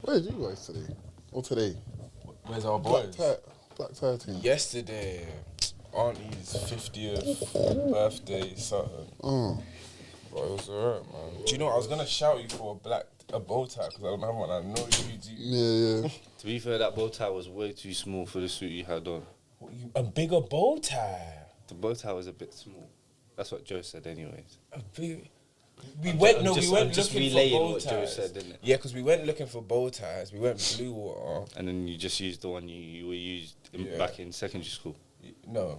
Where did you guys today? Or today? Where's our boys? Black tie team. Yesterday, Auntie's 50th birthday, something. Oh. But it was alright, man. Do you know what? I was gonna shout you for a bow tie because I don't have one. I know you do. Yeah. To be fair, that bow tie was way too small for the suit you had on. A bigger bow tie. The bow tie was a bit small. That's what Joe said, anyways. We went looking for bow what Joe ties. said, didn't it? Yeah, because we went looking for bow ties. We went blue water. And then you just used the one you were used back in secondary school. No.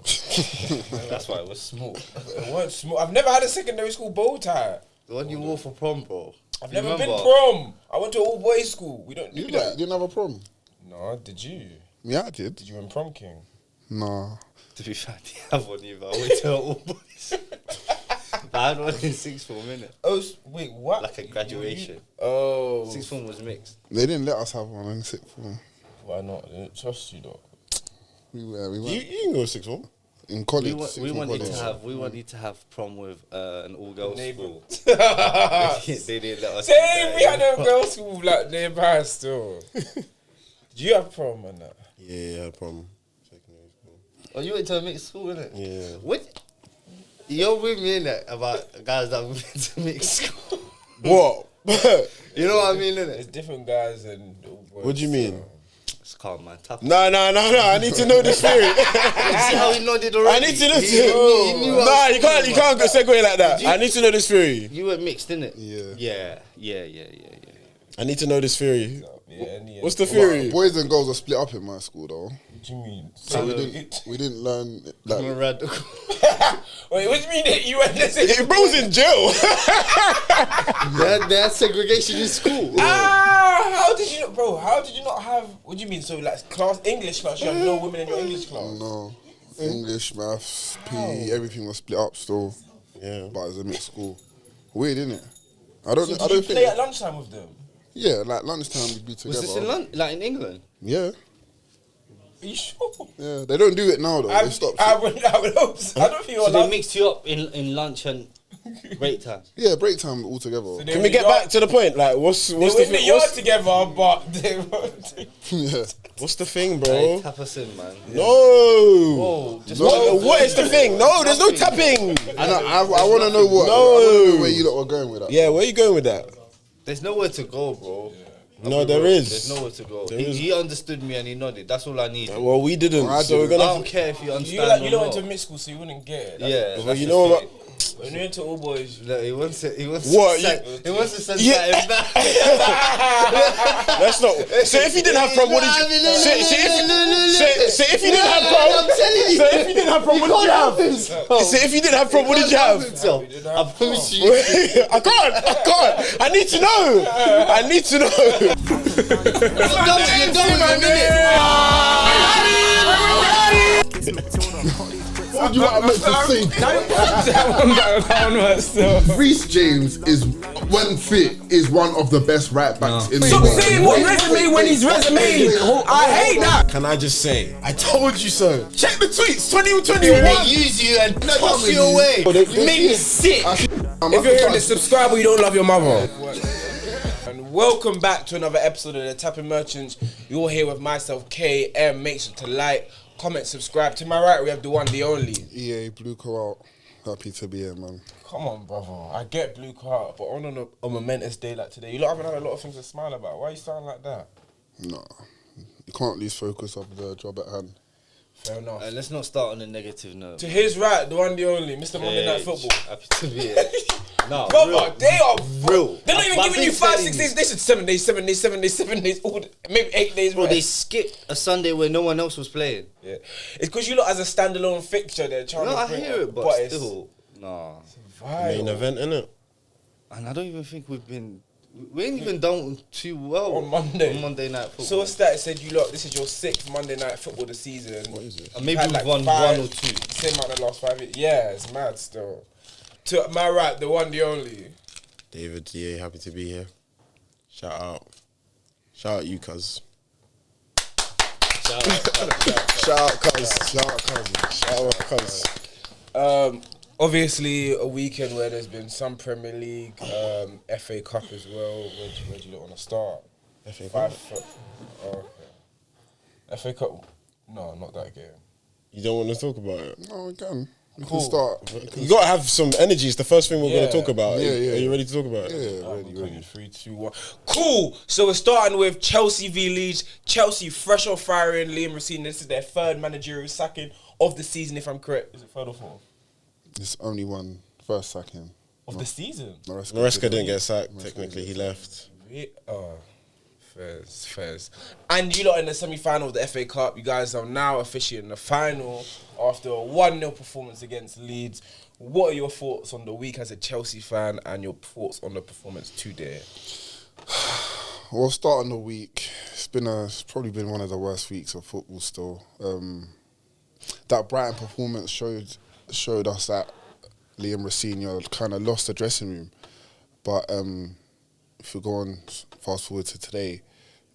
That's why it was small. It wasn't small. I've never had a secondary school bow tie. The one you wore for prom, bro. I've never been prom. I went to all boys school. We don't do that. You didn't have a prom? No, did you? Yeah, I did. Did you win prom king? Nah. To be fair, I didn't have one either. I went to all boys. I had one in sixth form, innit? Oh, wait, what? Like a graduation. Oh. Sixth form was mixed. They didn't let us have one in sixth form. Why not? They didn't trust you, though. We went. You can go sixth form. In college. We wanted to have prom with an all-girls school. they didn't let us. Same, we had a girls' school like nearby still. Did you have prom and that? Yeah, I had prom. Secondary school. Oh, you went to a mixed school, innit? Yeah. What? You're with me, innit? About guys that went to mixed school. What? You know what I mean, innit? There's different guys and all boys. What do you mean? It's calm, man. Tough. No. I need to know the theory. You see how he nodded already? I need to know. He knew Nah, you can't go segue like that. I need to know this theory. You were mixed, innit? Yeah. Yeah. I need to know this theory. Yeah. What's the theory? Boys and girls are split up in my school though. What do you mean? So we didn't learn like I'm radical. Wait, what do you mean that you went to Bro's in jail. They had segregation in school. How did you not, bro? How did you not have? What do you mean? So like English class, you had no women in your English class. no English, maths, PE, everything was split up still. Yeah. But it was a mixed school. Weird, innit? I So don't did you think. play at lunchtime with them? Yeah, like lunchtime we'd be together. Was this in London? Like in England? Yeah. Are you sure? Yeah, they don't do it now though. They stopped. I would hope so. I don't think you're So they allowed. mixed you up in lunch and break time. Yeah, break time all together. They Can were we in get the back yard- to the point? Like, what's They the were in the thing? yard together, but they were. Yeah. What's the thing, Hey, bro? tap us in, man. No. Whoa, just What is the thing? No, there's no tapping. I want to know what. No. I want to know where you lot are going with that. Yeah, where you going with that? There's nowhere to go, bro. No, there is. There's nowhere to go. There He, is. he understood me and he nodded. That's all I need. Well, we didn't. I So we're didn't. I gonna. don't care if you You understand like you or don't went to not. mid school, so you wouldn't get it. Yeah, Well, that's you the know thing. what? When you went to all boys, Look, he wants to. He wants What, To he wants to send Yeah. that back. That's not. So if you didn't have prom, what did you? So if you didn't have prom, I'm telling you. so if you didn't have prom, what did you have? So if you didn't have prom, what did you have? I promise you. I can't. I need to know. I need to know. You're done with a minute. What do you want me to say? that one was still. Reece James is, when fit, is one of the best right backs in the Stop world. saying what resume when he's resume. I hate that. Can I just say, I told you so. Check the tweets, 2021. They use you and toss you away. You make me sick. If you're hearing this, subscribe or you don't love your mother. And welcome back to another episode of the Tapping Merchants. You're here with myself, KM. Make sure to like, comment, subscribe. To my right, we have the one, the only. EA Blue Co out. Happy to be here, man. Come on, brother. I get blue card, but on a momentous day like today, you lot haven't had a lot of things to smile about. Why you sound like that? Nah, you can't lose focus of the job at hand. Fair enough. Let's not start on a negative note. To his right, the one, the only, Mr. Monday Night Football. Happy to be here. No, Brother, they are real. They're not even I've giving you been 5, telling 6 you. days. They said 7 days, 7 days, 7 days, 7 days, maybe 8 days. Bro, rest. they skipped a Sunday where no one else was playing. Yeah, it's because you lot as a standalone fixture, they're trying No, to. I bring hear up, it, but it's still, nah. Main vile. event, innit? And I don't even think we ain't even done too well On Monday. On Monday Night Football. So a stat said you lot, this is your 6th Monday Night Football this season. What is it? And maybe Had we've like won 5, one or two. Same amount the last 5 years. Yeah, it's mad still. To my right, the one, the only. David DA, happy to be here. Shout out you, cuz. Shout out. Shout out, cuz. Shout out, cuz. Obviously, a weekend where there's been some Premier League, FA Cup as well. Where do you want to start? FA Cup. 5 foot. Oh, okay. FA Cup. No, not that game. You don't want to talk about it? No, we can. We Cool. can start. You got to have some energy. It's the first thing we're going to talk about. Yeah, Are you ready to talk about it? Yeah, ready. 3, 2, 1. Cool. So we're starting with Chelsea v Leeds. Chelsea fresh off firing Liam Racine. This is their third managerial sacking of the season, if I'm correct. Is it third or fourth? It's only one first sacking. Of the season? Maresca didn't get sacked. Technically, he left. Oh, fairs. And you lot in the semi-final of the FA Cup. You guys are now officially in the final after a 1-0 performance against Leeds. What are your thoughts on the week as a Chelsea fan and your thoughts on the performance today? Well, starting the week, it's probably been one of the worst weeks of football still. That Brighton performance showed us that Liam Racine kind of lost the dressing room. But if we go on, fast forward to today,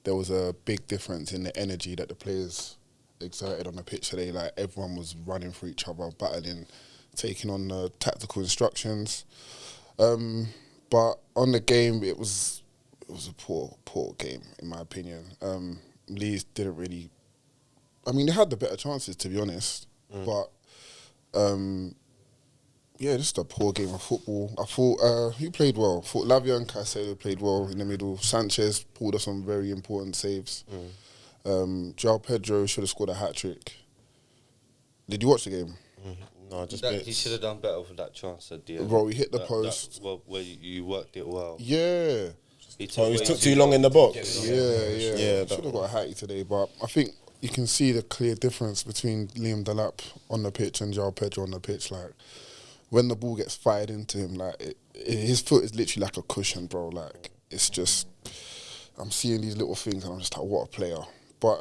there was a big difference in the energy that the players exerted on the pitch today. Like, everyone was running for each other, battling, taking on the tactical instructions. But on the game, it was a poor game, in my opinion. Leeds didn't really... I mean, they had the better chances, to be honest. But, just a poor game of football. I thought, who played well? I thought Lavia and Caicedo played well in the middle. Sanchez pulled us some very important saves. João Pedro should have scored a hat-trick. Did you watch the game? No, just He should have done better with that chance at the end. Bro, he hit the post. Where you worked it well. Yeah. He took too long in the box. Yeah. Should have got a hattie today, but I think you can see the clear difference between Liam Delap on the pitch and João Pedro on the pitch. Like, when the ball gets fired into him, like his foot is literally like a cushion, bro. Like, it's just, I'm seeing these little things and I'm just like, what a player. But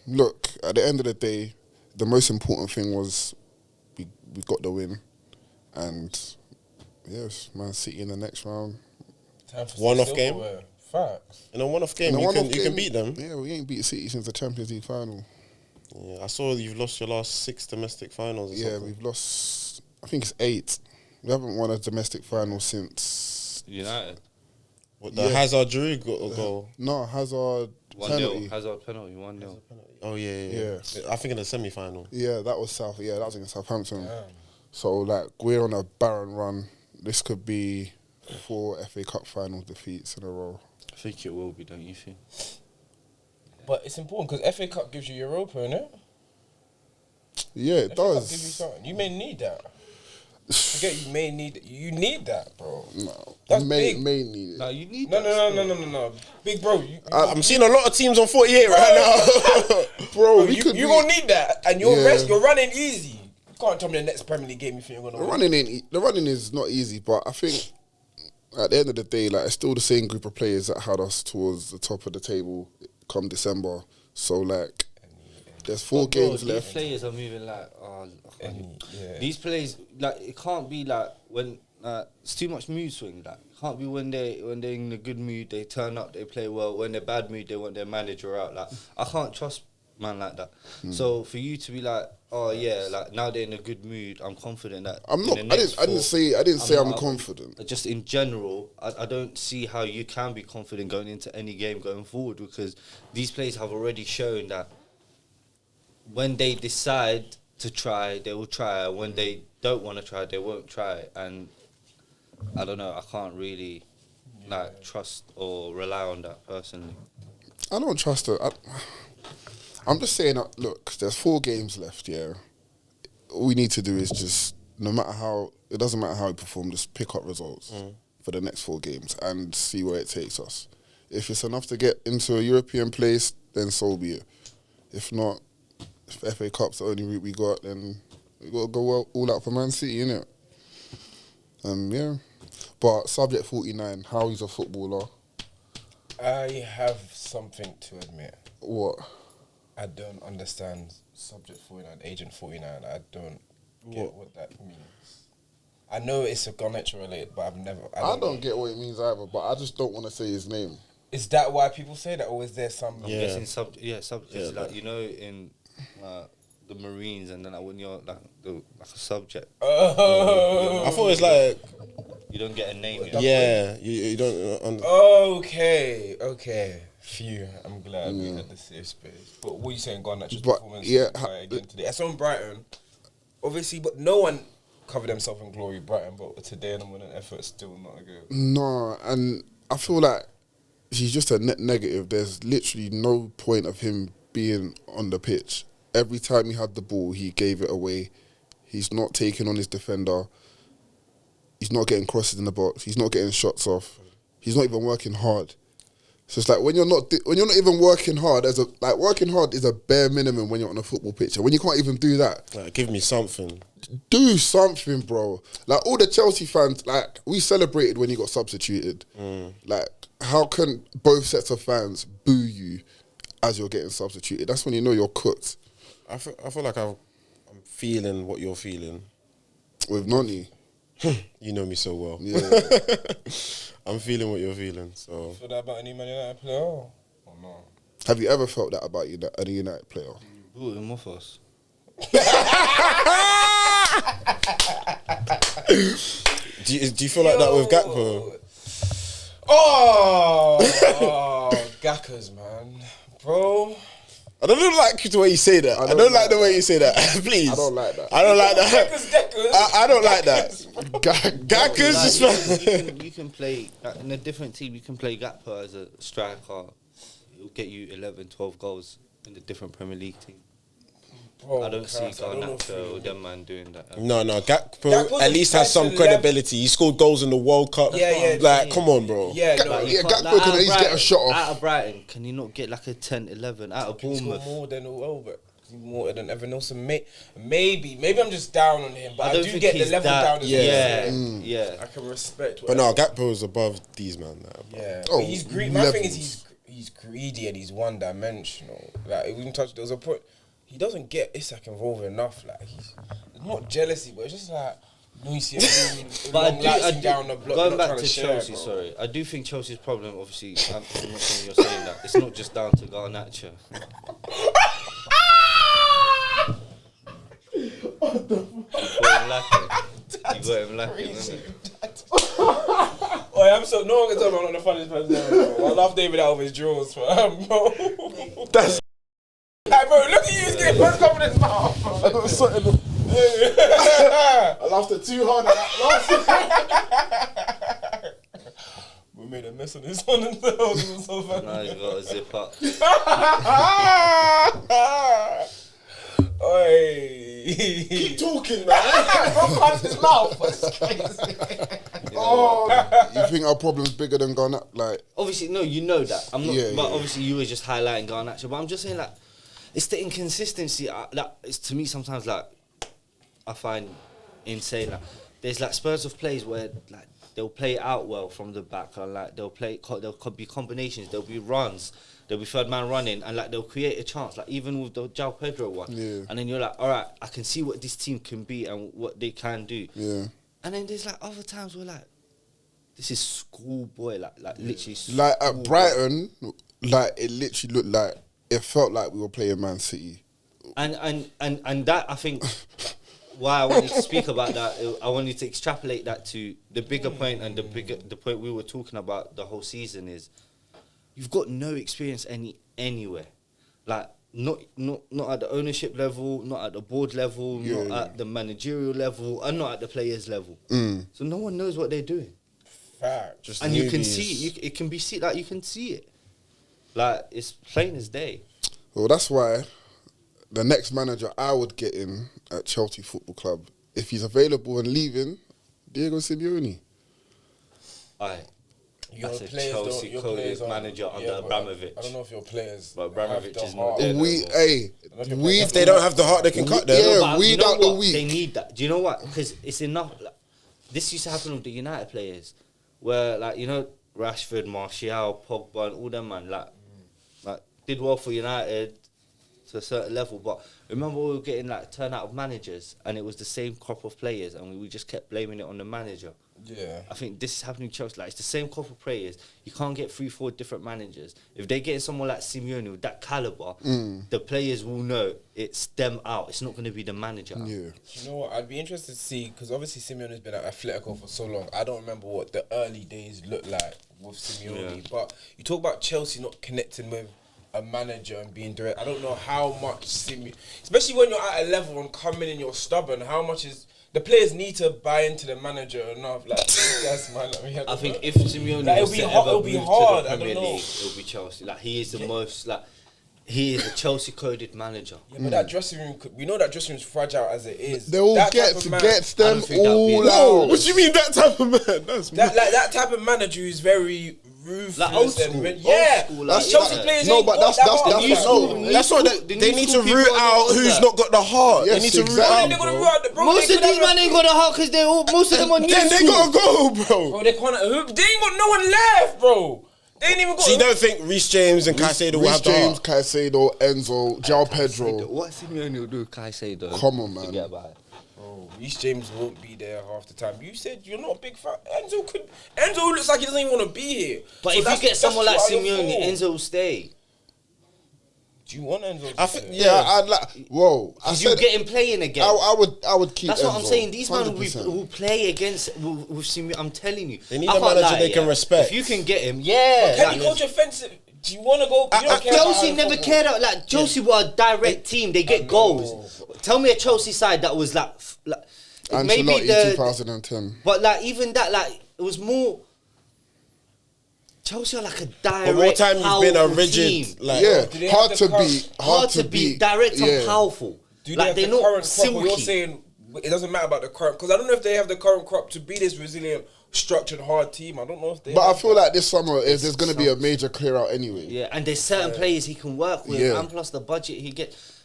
look, at the end of the day, the most important thing was we got the win, and yes, Man City in the next round. One-off game. Facts. In a one-off game, you can beat them. Yeah, we ain't beat City since the Champions League final. Yeah, I saw you've lost your last 6 domestic finals. Yeah, we've lost, I think it's 8. We haven't won a domestic final since United. What, the Hazard drew got a goal? No, Hazard 1-0. penalty. Hazard penalty, 1-0. Oh, yeah. I think in the semi-final. Yeah, that was that was against Southampton. Yeah. So, like, we're on a barren run. This could be 4 FA Cup final defeats in a row. I think it will be, don't you think? But it's important because FA Cup gives you Europa, innit? Yeah, it FA does. Cup gives you something. You may need that. Forget you may need... You need that, bro. No. That's may big. need it. No, you need No. Big bro. I'm seeing a lot of teams on 48 right now. Bro, you're going to need that. And you're running easy. You can't tell me the next Premier League game you think you're going to win. The running is not easy, but I think at the end of the day, like, it's still the same group of players that had us towards the top of the table come December. So, like, there's 4 games left. These players are moving like, these players, like, it can't be like when it's too much mood swing. Like, it can't be when they're in a good mood, they turn up, they play well. When they're bad mood, they want their manager out. Like, I can't trust man like that. So for you to be like, oh yeah, like now they're in a good mood, I'm confident that I'm not. I didn't say I'm confident. Just in general, I don't see how you can be confident going into any game going forward, because these players have already shown that when they decide to try, they will try. When they don't want to try, they won't try. And I don't know, I can't really like trust or rely on that personally. I don't trust her. I'm just saying, look, there's 4 games left, yeah. All we need to do is just, it doesn't matter how we perform, just pick up results for the next 4 games and see where it takes us. If it's enough to get into a European place, then so be it. If not, if FA Cup's the only route we got, then we got to go all out for Man City, innit? Yeah. But subject 49, how he's a footballer. I have something to admit. What? I don't understand subject 49, agent 49. I don't get what that means. I know it's a Garnacho related, but I don't get what it means either, but I just don't want to say his name. Is that why people say that, or is there some... I'm guessing subjects, like, you know, in the Marines, and then like, when you're like a subject. Oh. I thought it was like... You don't get a name. Yeah, you don't... Okay. Phew, I'm glad we had the safe space. But what are you saying, Garnacho's But, performance again today? I saw Brighton, obviously, but no one covered themselves in glory, Brighton, but today and with an effort, still not good. No, and I feel like he's just a net negative. There's literally no point of him being on the pitch. Every time he had the ball, he gave it away. He's not taking on his defender. He's not getting crosses in the box. He's not getting shots off. He's not even working hard. So it's like when you're not even working hard, working hard is a bare minimum when you're on a football pitch. And when you can't even do that, Like, give me something. do something, bro. Like all the Chelsea fans, like we celebrated when he got substituted. Like how can both sets of fans boo you as you're getting substituted? That's when you know you're cooked. I feel like I'm feeling what you're feeling. With Noni. You know me so well. Yeah. I'm feeling what you're feeling. So Feel that about any Man United player? Or no? Have you ever felt that about any United player? Brought him off us. do you feel like that with Gakpo? Oh, Gackers, man. Bro. I don't like the way you say that. I don't like the way you say that. Please. I don't like that. I don't like that. Deckers. I don't like that. Gackers is Like, you can play in a different team. You can play Gakpo as a striker. It'll get you 11, 12 goals in the different Premier League team. Bro, I don't see Christ, I don't know if Garnacho or them man doing that. No, Gakpo Gakpo's at least has some best credibility. He scored goals in the World Cup. Yeah. Like, come on, bro. Yeah, no. Like, you Gakpo can't- can at least get a shot off. Out of Brighton, can he not get like a 10, 11? Out of He scored Bournemouth. more than more than Evan Nelson. Maybe I'm just down on him, but I don't do think get the he's level that- down as well. Yeah. I can respect. But no, whatever. Gakpo is above these man. Yeah, Oh, but he's greedy. My thing is levels. he's greedy and he's one dimensional. Like we can touch. There was a point he doesn't get Isak involved enough. Like he's not jealousy, but it's just like no, you see him But I do, down the block. going not back trying to share, Chelsea, bro. sorry, I do think Chelsea's problem, obviously, I'm not saying you're saying that, it's not just down to Garnacho. You got him lacking, innit? Oh, I'm so no one can tell me I'm not the funniest person ever, bro. I love David out of his drawers, bro. That's Hey, bro, look at you, he's getting first confidence now. I laughed at too hard at that last. We made a mess of this one and that was so funny. Now he's got a zip up. Oi. Keep talking, man. Bro punched his mouth. That's crazy. You think our problem's bigger than Ghana? Like, Obviously, no, you know that. I'm not, Yeah, but yeah. obviously you were just highlighting Garnacho. But I'm just saying, like, it's the inconsistency that is to me sometimes like I find insane. Like, there's like spurts of plays where like they'll play it out well from the back, and like there'll be combinations, there'll be runs, there'll be third man running, and like they'll create a chance. Like even with the João Pedro one, Yeah. and then you're like, all right, I can see what this team can be and what they can do. yeah. And then there's like other times where like this is schoolboy, like literally. Like at schoolboy. Brighton, like it literally looked like, it felt like we were playing Man City. And that, I think, why I wanted to speak about that, I wanted to extrapolate that to the bigger point, and the point we were talking about the whole season is, you've got no experience anywhere, like not at the ownership level, not at the board level, not at the managerial level, and not at the players level. So no one knows what they're doing, Fact. Just and you can newbies. see it can be seen, like you can see it, like it's plain as day. Well, that's why the next manager I would get in at Chelsea Football Club, if he's available and leaving, Diego Simeone. Aye. Your That's a players Chelsea don't- your coded players are- manager under but Abramovich. I don't know if your players. But Abramovich have the is not heart. there. If they don't have the heart, they can cut them. Yeah, But weed you know out the what? weak. They need that. Do you know what? Because it's enough. Like, this used to happen with the United players, where like Rashford, Martial, Pogba, and all them man like did well for United, to a certain level. But remember, we were getting like turnout of managers, and it was the same crop of players, and we just kept blaming it on the manager. Yeah. I think this is happening in Chelsea. Like, it's the same crop of players. You can't get 3-4 different managers. If they get someone like Simeone with that caliber, the players will know it's them out. It's not going to be the manager out. Yeah. You know what? I'd be interested to see, because obviously Simeone has been at Atletico for so long. I don't remember what the early days looked like with Simeone. Yeah. But you talk about Chelsea not connecting with a manager and being direct. I don't know how much Simeone, especially when you're at a level and coming and you're stubborn, how much is the players need to buy into the manager enough? Like, yes, man. I think if Simeone like, was to ever it'll be move hard. to the I don't Premier know. League, it'll be Chelsea. Like, he is the most, like, he is a Chelsea-coded manager. Yeah, but that dressing room, we know that dressing room's fragile as it is. They all That get type of man- gets them I don't think that'd be all enough. out. What do you mean that type of man? That's that type of manager who's very ruthless. Like old and school. yeah, Old school, these like, Chelsea yeah. players No, ain't but got that heart. that's new school- no. new That's what school- the they new need to school root people out are who's that. not got the heart. Yes, they need to exactly. root Bro, out, they gotta bro. root out the- bro, Most they of could these have men ain't got a heart because most of them are new Then they school. gotta go, bro. Bro, they ain't got no one left, bro. They ain't even got. So you don't think Reece James and Caicedo will Reece have the James, heart? Caicedo, Enzo, João Pedro. What Simeone will do with Caicedo? Come on, man. Forget about it. Bro, Reece James won't be there half the time. You said you're not a big fan. Enzo looks like he doesn't even want to be here. But So if you that's- get someone like that's what you're Simeone, for. Enzo will stay. Do you want Enzo? I to think stay? Yeah, I'd like. Whoa, I Because you said get him playing again. I would keep. That's what I'm Enzo, saying. These men 100%. will play against with Simeone. I'm telling you. They need I a can't manager lie, they can respect. If you can get him, yeah. Can like, you coach offensive? Do you want to go? You don't care about Chelsea how never football- cared about, like, Chelsea were a direct team. They get goals. Tell me a Chelsea side that was like maybe Ancelotti the 2010. but like even that, like, it was more Chelsea are like a direct. But more time you've been a powerful rigid, team. like Yeah, do they have hard the to current- beat. hard to beat, direct yeah. and powerful. Do they Like, have they're the not current crop? Or silky. you're saying it doesn't matter about the current, because I don't know if they have the current crop to be this resilient, structured, hard team. I don't know if they. But I have feel that. like this summer there's going to be a major clear out anyway. Yeah, and there's certain players he can work with, Yeah. and plus the budget he gets.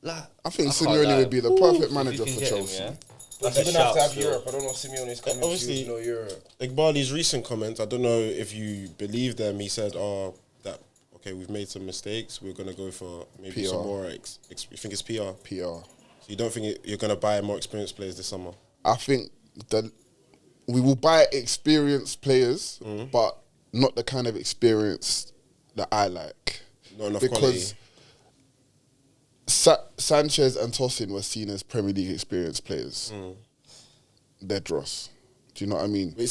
Like, I think I can't Simeone lie. would be the Ooh, perfect if manager you can for get him, Chelsea. yeah. But That's you're a gonna have to shout have still. Europe. I don't know if Simeone's coming Obviously- to Europe. Iqbali's recent comments, I don't know if you believe them. He said, that okay, we've made some mistakes. We're gonna go for maybe PR. some more. You think it's PR? PR. So you don't think you're gonna buy more experienced players this summer? I think that we will buy experienced players, but not the kind of experience that I like. Not enough because quality. Sanchez and Tosin were seen as Premier League experienced players. They're dross. Do you know what I mean? Wait,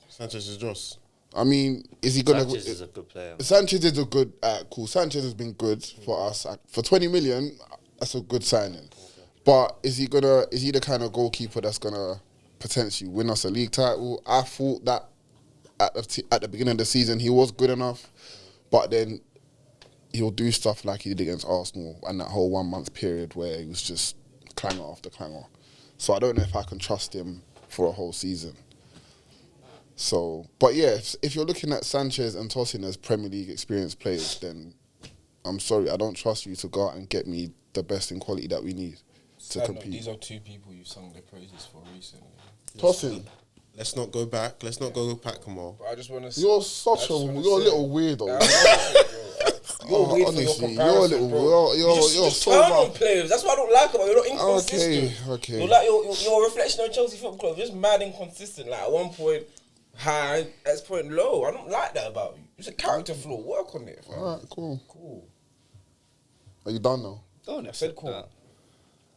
Sanchez is Joss. I mean, is he gonna? Sanchez is a good player. Sanchez is a good. Cool. Sanchez has been good for us for 20 million. That's a good signing. But is he gonna? Is he the kind of goalkeeper that's gonna potentially win us a league title? I thought that at the beginning of the season he was good enough, but then he'll do stuff like he did against Arsenal and that whole 1 month period where he was just clanger after clanger. So I don't know if I can trust him for a whole season. So, but yeah, if you're looking at Sanchez and Tosin as Premier League experienced players, then I'm sorry, I don't trust you to go out and get me the best in quality that we need to Side note, compete. these are two people you've sung their praises for recently. Tosin, Let's not go back. Let's not go back more. But I just want to. you're such a little weirdo. You're weird Honestly, for your you're a comparison, little. bro. You're just so turn bad. on players. That's what I don't like about you. You're not inconsistent. Okay. You're like you're a reflection of Chelsea Football Club. You're just mad inconsistent. Like at one point high, at this point low. I don't like that about you. It's a character flaw. Work on it. Fam. All right, cool. Cool. Are you done now? Don't I said accept cool. that.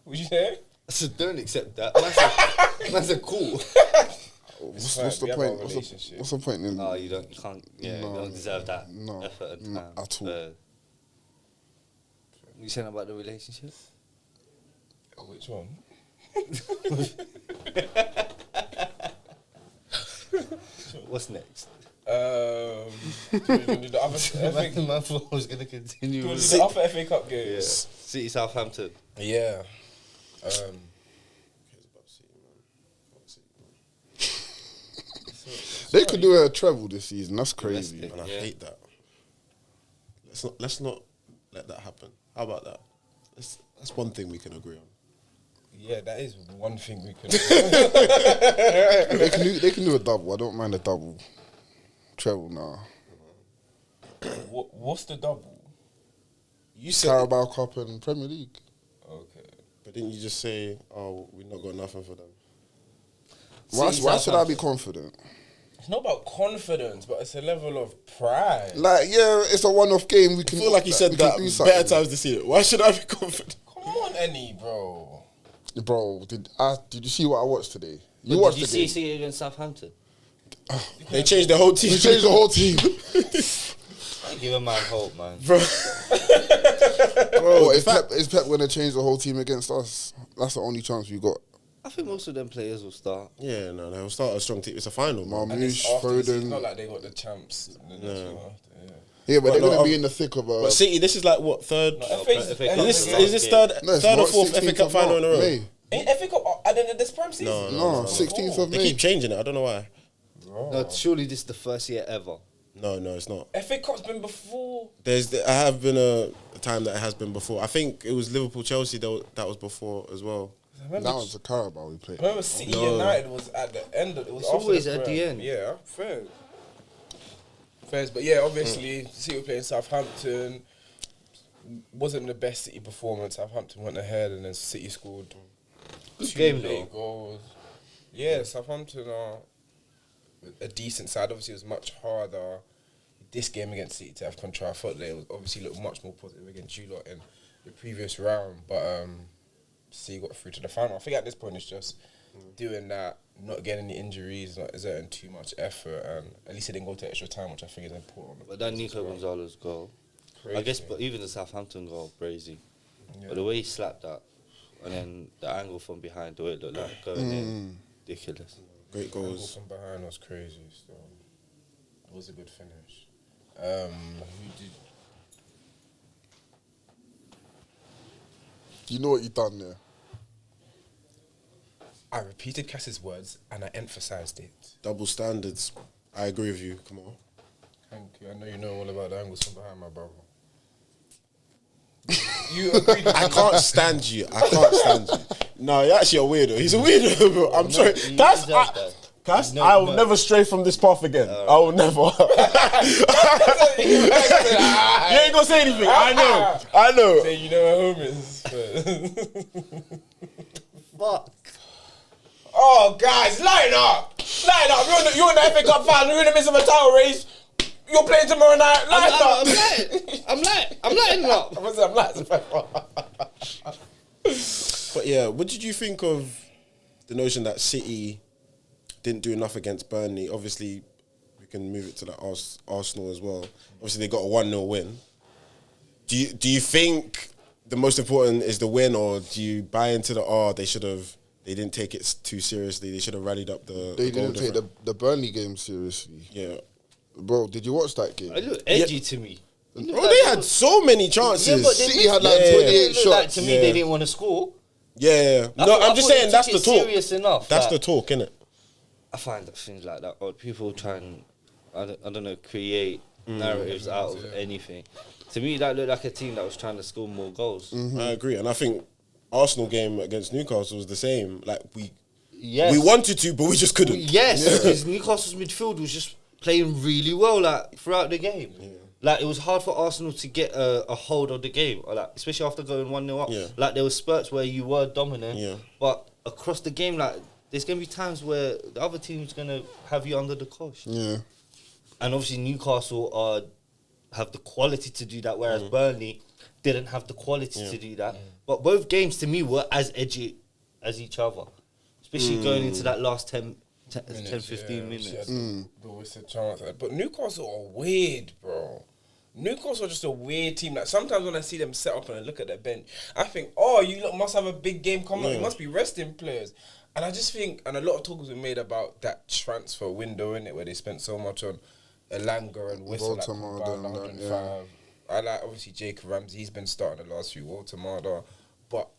What'd you say? I said don't accept that. That's a cool. What's fine, the we have point? our relationship. What's the point in? Oh, you can't. Yeah, No, you don't deserve that no, effort and not time. at all. You saying about the relationship? Oh, which one? What's next? Do you wanna do the other FA? Man thought I was gonna continue. Do you wanna with do the other FA Cup game? Yeah. City Southampton. Yeah. They could do a treble this season. That's crazy. Domestic. And I Yeah. hate that. Let's not let that happen. How about that? That's one thing we can agree on. Yeah, that is one thing we could. They can do a double. I don't mind a double. Treble, nah. What's the double? You said, Carabao Cup and Premier League. Okay. but didn't you just say, "Oh, we not got nothing for them"? Why should I be confident? It's not about confidence, but it's a level of pride. Like, yeah, it's a one-off game. We I can feel like you said we can that do something. better times this year. Why should I be confident? Come on, Annie, bro. Bro, did you see what I watched today? You But watched did the you game. see it against Southampton? They changed the whole team. We changed the whole team. Give a man hope, man. Bro. Bro, is Pep going to change the whole team against us? That's the only chance we got. I think most of them players will start. Yeah, no, they'll start a strong team. It's a final, man. And it's Marmoush, after this, it's Foden. not like they got the champs. In the next one after, yeah. Yeah, but they're no, going to be in the thick of a... But City, this is like what, third? No, FA's FA Cup. Is Yeah. this third, No, it's third or not. fourth 16th FA Cup of final in a row? May. Ain't FA Cup at the end of this prime season? No, 16th of They May. keep changing it. I don't know why. No, surely this is the first year ever. No, it's not. FA Cup's been before. I have been a time that it has been before. I think it was Liverpool Chelsea that was before as well. That was the Carabao we played. Remember City No. United was at the end of it. Was It's after always the at prem. the end. Yeah, fair. Fairs, but yeah, obviously City were playing Southampton. Wasn't the best City performance. Southampton went ahead and then City scored Good 2 game, late though. goals. Yeah, Southampton are a decent side. Obviously, it was much harder this game against City to have control. I thought they obviously looked much more positive against you lot in the previous round, but City got through to the final. I think at this point it's just doing that, not getting any injuries, not exerting too much effort, and at least it didn't go to extra time, which I think is important. But that Nico Gonzalez goal, I guess, but even the Southampton goal, crazy. Yeah. But the way he slapped that, and then the angle from behind, the way it looked like going in, ridiculous. Great Goal goals. from behind was crazy. So it was a good finish. Who did? You know what you done there? I repeated Cass's words and I emphasised it. Double standards. I agree with you. Come on. Thank you. I know you know all about the angles from behind, my brother. You agreed with I can't stand you. No, you're actually a weirdo. He's a weirdo, bro. I'm sorry. he Cass, deserves that. Cass, No, I will no. never stray from this path again. I will never. You ain't gonna say anything. I know. Say you know where home is. Fuck. Oh, guys, line up! You're in the FA Cup final. You're in the midst of a title race. You're playing tomorrow night. Line up! I'm lighting up. I'm lighting But yeah, what did you think of the notion that City didn't do enough against Burnley? Obviously, we can move it to like Arsenal as well. Obviously, they got a 1-0 win. Do you think the most important is the win, or do you buy into they didn't take it too seriously? They should have rallied up the. They goal didn't take difference? the Burnley game seriously. Yeah. Bro, did you watch that game? It looked edgy to me. Bro, they had so many chances. Yeah, but they City had like Yeah. 28 It looked like shots. to me Yeah. they didn't want to score. Yeah. I No, thought- I'm I just thought they saying that's took the it talk. serious enough. That's like, the talk, innit? I find that things like that, or people try and I don't know, create narratives out of anything. To me, that looked like a team that was trying to score more goals. I agree, and I think Arsenal game against Newcastle was the same. Like we wanted to, but we just couldn't. Yes, because Newcastle's midfield was just playing really well, like throughout the game. Yeah. Like it was hard for Arsenal to get a hold of the game, or like especially after going 1-0 up. Yeah. Like there were spurts where you were dominant, Yeah. but across the game, like there's gonna be times where the other team's gonna have you under the cosh. Yeah. And obviously Newcastle have the quality to do that, whereas Burnley didn't have the quality to do that. But both games to me were as edgy as each other, especially going into that last 10, 15 minutes. But what's the chance? But Newcastle are weird, bro. Newcastle are just a weird team. Like sometimes when I see them set up and I look at their bench, I think, oh, you lot must have a big game coming up. You must be resting players. And I just think, and a lot of talk has been made about that transfer window in it, where they spent so much on Elanga and Whistle, like, Baltimore, combined done that, 105. I like obviously Jacob Ramsey. He's been starting the last few. Walter Marder, but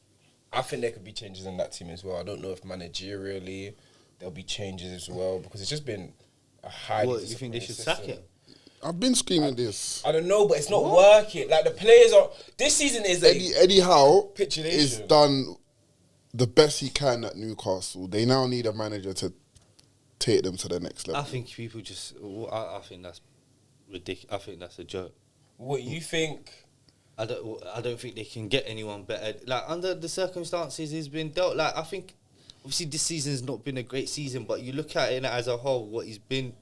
I think there could be changes in that team as well. I don't know if managerially there'll be changes as well, because it's just been a highly. What, you think they should sack him? I've been screaming this. I don't know, but it's not working. Like the players are. This season is Eddie Howe capitulation. is done the best he can at Newcastle. They now need a manager to take them to the next level. I think people just. I think that's ridiculous. I think that's a joke. What you think? I don't think they can get anyone better. Like, under the circumstances he's been dealt, like, I think obviously this season's not been a great season, but you look at it as a whole, what he's been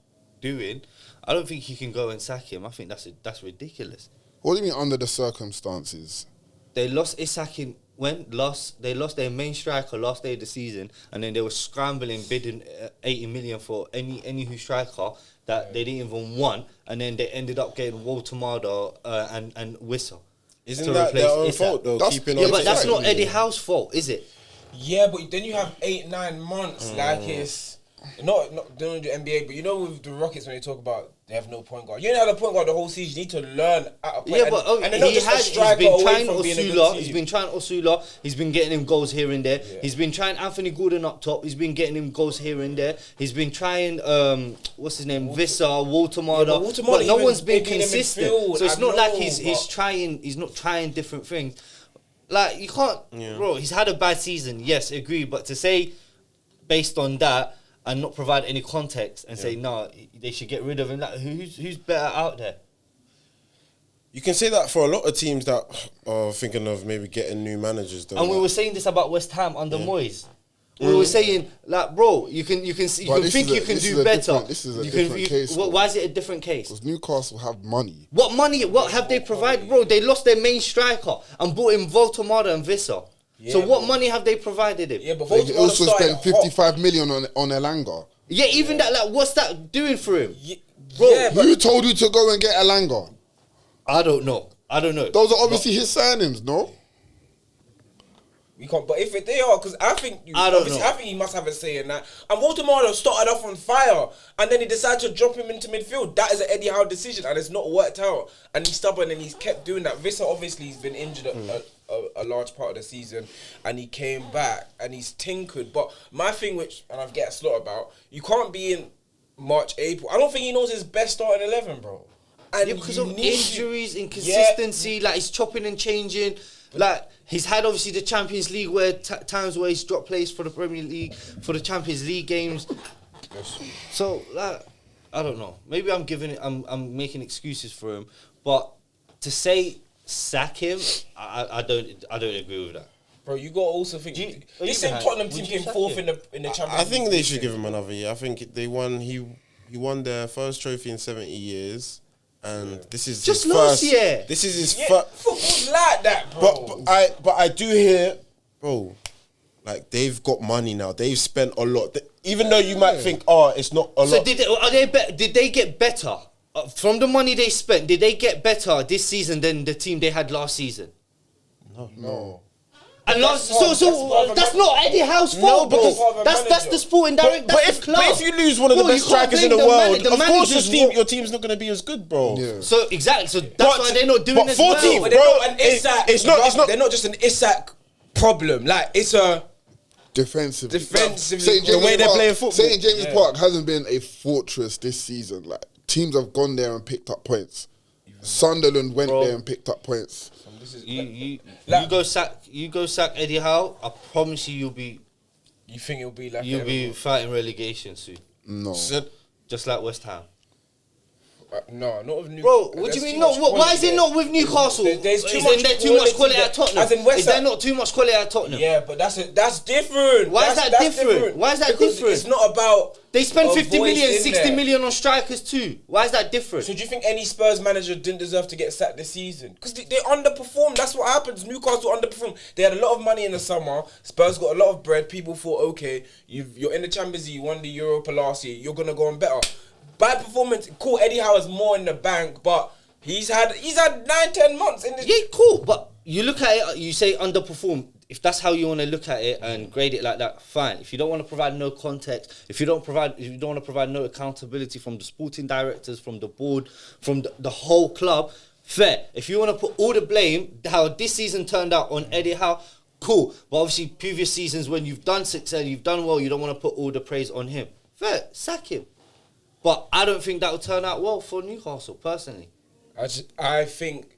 doing, I don't think you can go and sack him. I think that's ridiculous. What do you mean under the circumstances? They lost Isak they lost their main striker last day of the season, and then they were scrambling, bidding 80 million for any striker that they didn't even want, and then they ended up getting Walter and Whistle. Isn't that their own fault though? But that's not Eddie Howe's fault, is it? Yeah, but then you have 8-9 months. Like, it's not doing the NBA, but you know, with the Rockets, when they talk about they have no point guard, you don't have a point guard the whole season. You need to learn at a point. Yeah, but and they're not just a striker he's been away trying from being a good Osula. team. He's been trying Osula. He's been getting him goals here and there. Yeah. He's been trying Anthony Gordon up top. He's been getting him goals here and there. He's been trying what's his name, Visser, Walter Marder. But no one's been consistent. So it's not like he's trying. He's not trying different things. Like, you can't, bro. He's had a bad season. Yes, agree. But to say based on that and not provide any context and say no, they should get rid of him. Like, who's better out there? You can say that for a lot of teams that are thinking of maybe getting new managers. Though, and we were saying this about West Ham under Moyes. We were saying, like, bro, you can think you can do better. This is a different case. Why is it a different case? Because Newcastle have money. What money? What have they provided, bro? They lost their main striker and brought in Voltamada and Visser. Yeah, so what money have they provided him? Yeah, but They Voltamada also started spent 55 million on Elanga. Yeah, even that, like, what's that doing for him? Bro, Who told you to go and get Elanga? I don't know. Those are obviously his signings, no? we can't. But if they are, because I think I don't know. I think he must have a say in that. And Walter started off on fire, and then he decided to drop him into midfield. That is an Eddie Howe decision, and it's not worked out. And he's stubborn, and he's kept doing that. Visser obviously he's been injured a large part of the season, and he came back and he's tinkered. But my thing, and I've get a slot about, you can't be in March, April. I don't think he knows his best starting 11, bro. And because of injuries, inconsistency, like he's chopping and changing. Like, he's had obviously the Champions League where times where he's dropped place for the Premier League, for the Champions League games. So, like, I don't know. Maybe I'm making excuses for him, but to say sack him, I don't agree with that. Bro, you got to also think. This same Tottenham team came fourth in the Champions League. I think they should give him another year. I think they won. He won their first trophy in 70 years. And this is just his last first year. This is his first. Football's like that, bro. But I do hear, bro, like they've got money now. They've spent a lot. Even though you might think, it's not a lot. So did they get better from the money they spent? Did they get better this season than the team they had last season? No. And that's not Eddie Howe's fault, bro. That's the sporting director. But if you lose one of the best strikers in the world, of course your team's not going to be as good, bro. Yeah. So exactly. So that's why they're not doing as 14, well. But it's not. They're not just an Isak problem. Like, it's a Defensively. The way they're playing football. St. James's Park hasn't been a fortress this season. Like, teams have gone there and picked up points. Sunderland went there and picked up points. You go sack Eddie Howe. I promise you, You think it'll be like you'll be fighting relegation soon. No. Just like West Ham. No, not with Newcastle. Bro, what do you mean? No, why is it not with Newcastle? There's too much quality at Tottenham. As in West is there not too much quality at Tottenham? Yeah, but that's different. Why is that different? Why is that because different? It's not about. They spend 50 million, in 60 there. million on strikers too. Why is that different? So do you think any Spurs manager didn't deserve to get sacked this season? Because they underperformed. That's what happens. Newcastle underperformed. They had a lot of money in the summer. Spurs got a lot of bread. People thought, okay, you're in the Champions League. You won the Europa last year. You're gonna go on better. Bad performance. Cool. Eddie Howe has more in the bank, but he's had 9-10 months in this. Yeah, cool. But you look at it. You say underperformed. If that's how you want to look at it and grade it like that, fine. If you don't want to provide no context, if you don't want to provide no accountability from the sporting directors, from the board, from the whole club, fair. If you want to put all the blame how this season turned out on Eddie Howe, cool. But obviously previous seasons when you've done success, you've done well, you don't want to put all the praise on him. Fair, sack him. But I don't think that will turn out well for Newcastle personally. I think.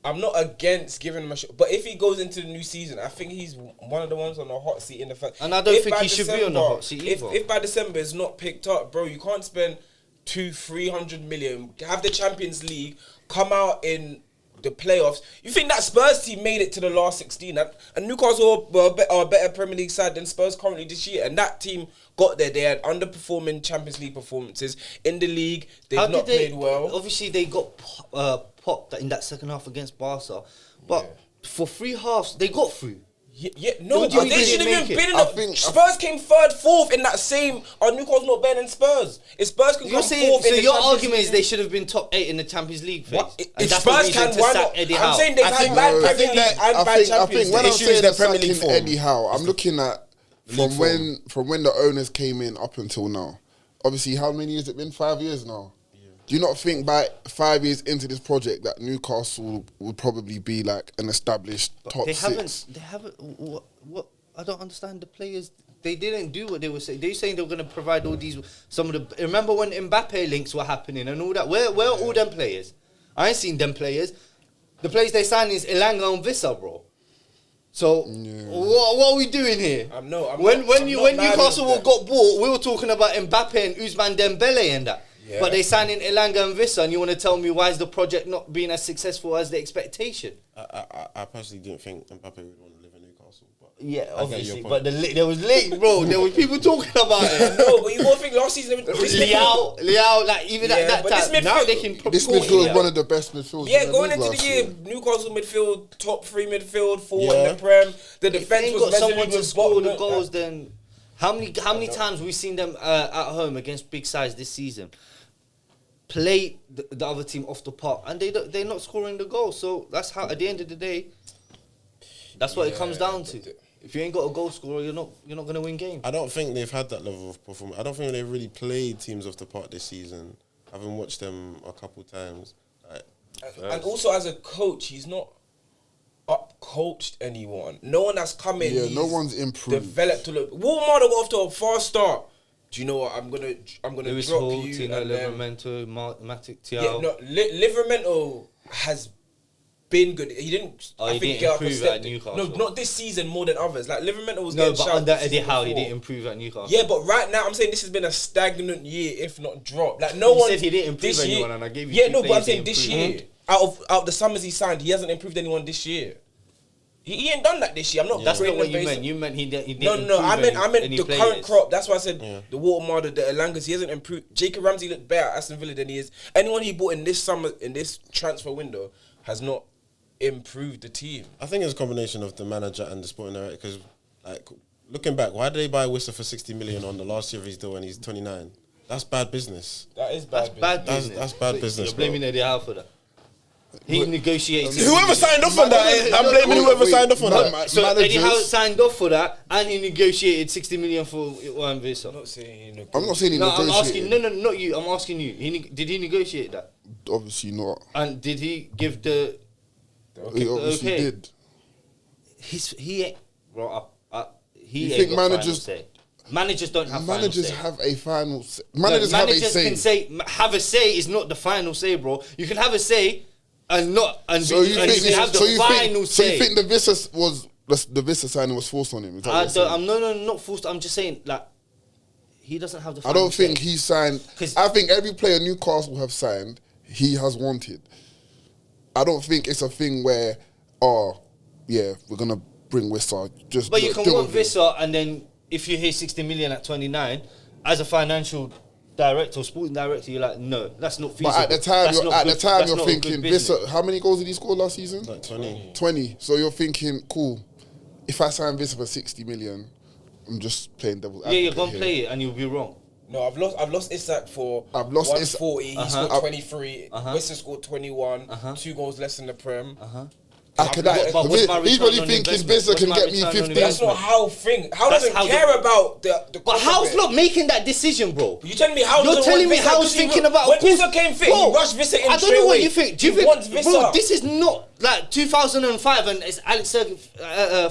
I'm not against giving him a shot, but if he goes into the new season, I think he's one of the ones on the hot seat in the fact. And I don't think he should be on the hot seat either. If by December it's not picked up, bro, you can't spend 200-300 million, have the Champions League, come out in the playoffs. You think that Spurs team made it to the last 16, and Newcastle are a better Premier League side than Spurs currently this year, and that team got there. They had underperforming Champions League performances in the league. They've not played well. Obviously, they got popped in that second half against Barca, but for 3 halves they got through. No, they shouldn't even been in the... Spurs came third, fourth in that same... Newcastle's not better than Spurs. If Spurs can come fourth in the Champions League... So your argument is they should have been top 8 in the Champions League phase? If Spurs can, why not? I'm saying they've had bad Premier League and bad Champions League. I think when I'm saying their Premier League form, Eddie Howe, I'm looking at from when the owners came in up until now. Obviously, how many years has it been? 5 years now. Do you not think by 5 years into this project that Newcastle would probably be like an established top six? They haven't. What? I don't understand the players. They didn't do what they were saying. They were saying they were going to provide all these. Some of the. Remember when Mbappe links were happening and all that? Where are all them players? I ain't seen them players. The players they signed is Elanga and Vissa, bro. So what are we doing here? When Newcastle got bought, we were talking about Mbappe and Ousmane Dembele and that. Yeah. But they signed in Elanga and Vissa, and you want to tell me why is the project not being as successful as the expectation? I personally didn't think Mbappe would want to live in Newcastle. But yeah, obviously. But there was late, bro. There was people talking about it. No, but you got to think last season... Liao, like even at that time. Now they can probably... This midfield is one of the best midfields. Yeah, going into the year, Newcastle midfield, top 3 midfield, 4 in the Prem. The defence was someone to score the goals, then... How many times we've seen them at home against big sides this season play the other team off the park and they're not scoring the goal? So that's how, at the end of the day, that's what it comes down to. If you ain't got a goal scorer, you're not going to win games. I don't think they've had that level of performance. I don't think they've really played teams off the park this season. I haven't watched them a couple times. And also as a coach, he's not up-coached anyone. No one that's come in. Yeah, no one's improved. Developed to look. Walmart got off to a fast start. Do you know what? I'm gonna Lewis drop Hall, you. Tino Livramento, Matic Thiaw. Yeah, no, Livramento has been good. He didn't. I think get up a step. At Newcastle. No, not this season more than others. Like Livramento was getting shouted. No, but under Eddie Howe, he didn't improve at Newcastle. Yeah, but right now I'm saying this has been a stagnant year, if not drop. Like no one said he didn't improve anyone, and I gave you. Yeah, no, but I'm saying this year, out of the summers he signed, he hasn't improved anyone this year. He ain't done that this year. I'm not. That's not what you meant. You meant he didn't. No. I meant the current crop. That's why I said the Watermarder, the Elangas. He hasn't improved. Jacob Ramsey looked better at Aston Villa than he is. Anyone he bought in this summer, in this transfer window, has not improved the team. I think it's a combination of the manager and the sporting director. Because, like, looking back, why did they buy Wissa for 60 million on the last year of his deal when he's 29? That's bad business. That is bad business. That's bad business. You're blaming Eddie Howe for that. He negotiated. Whoever signed off on that, I'm blaming whoever signed off on that. So Eddie Howe signed off for that, and he negotiated 60 million for Juan Vissa. I'm not saying he negotiated. I'm asking. No, not you. I'm asking you. Did he negotiate that? Obviously not. And did he give the? He obviously did. He ain't. Well, he you ain't think got managers? Say. Managers don't have managers final say. have a final say. Managers have a say. Can say have a say is not the final say, bro. You can have a say and not so you think the final say. So you think the Vissa signing was forced on him? I'm not forced. I'm just saying like he doesn't have the final I don't think he signed. I think every player Newcastle have signed, he has wanted. I don't think it's a thing where, we're gonna bring Vissa. But you can want Vissa, and then if you hear 60 million at 29, as a financial director, sporting director, you're like, no, that's not feasible. But at the time, you're thinking, Vissa, how many goals did he score last season? Like 20. 20. So you're thinking, cool. If I sign Vissa for 60 million, I'm just playing devil's advocate. Yeah, you're gonna play it, and you'll be wrong. No, I've lost Isak for 140. He scored 23. Wissa scored 21. 2 goals less than the Prem. He's probably thinking Vissa can get me 15. That's not how doesn't care about the. But Howe's not making that decision, bro. You telling me how? You're telling me Howe's thinking about when Vissa came fit, he rushed Vissa in. I don't know what you think. Do you think, Vissa? Bro? This is not like 2005 and it's Alex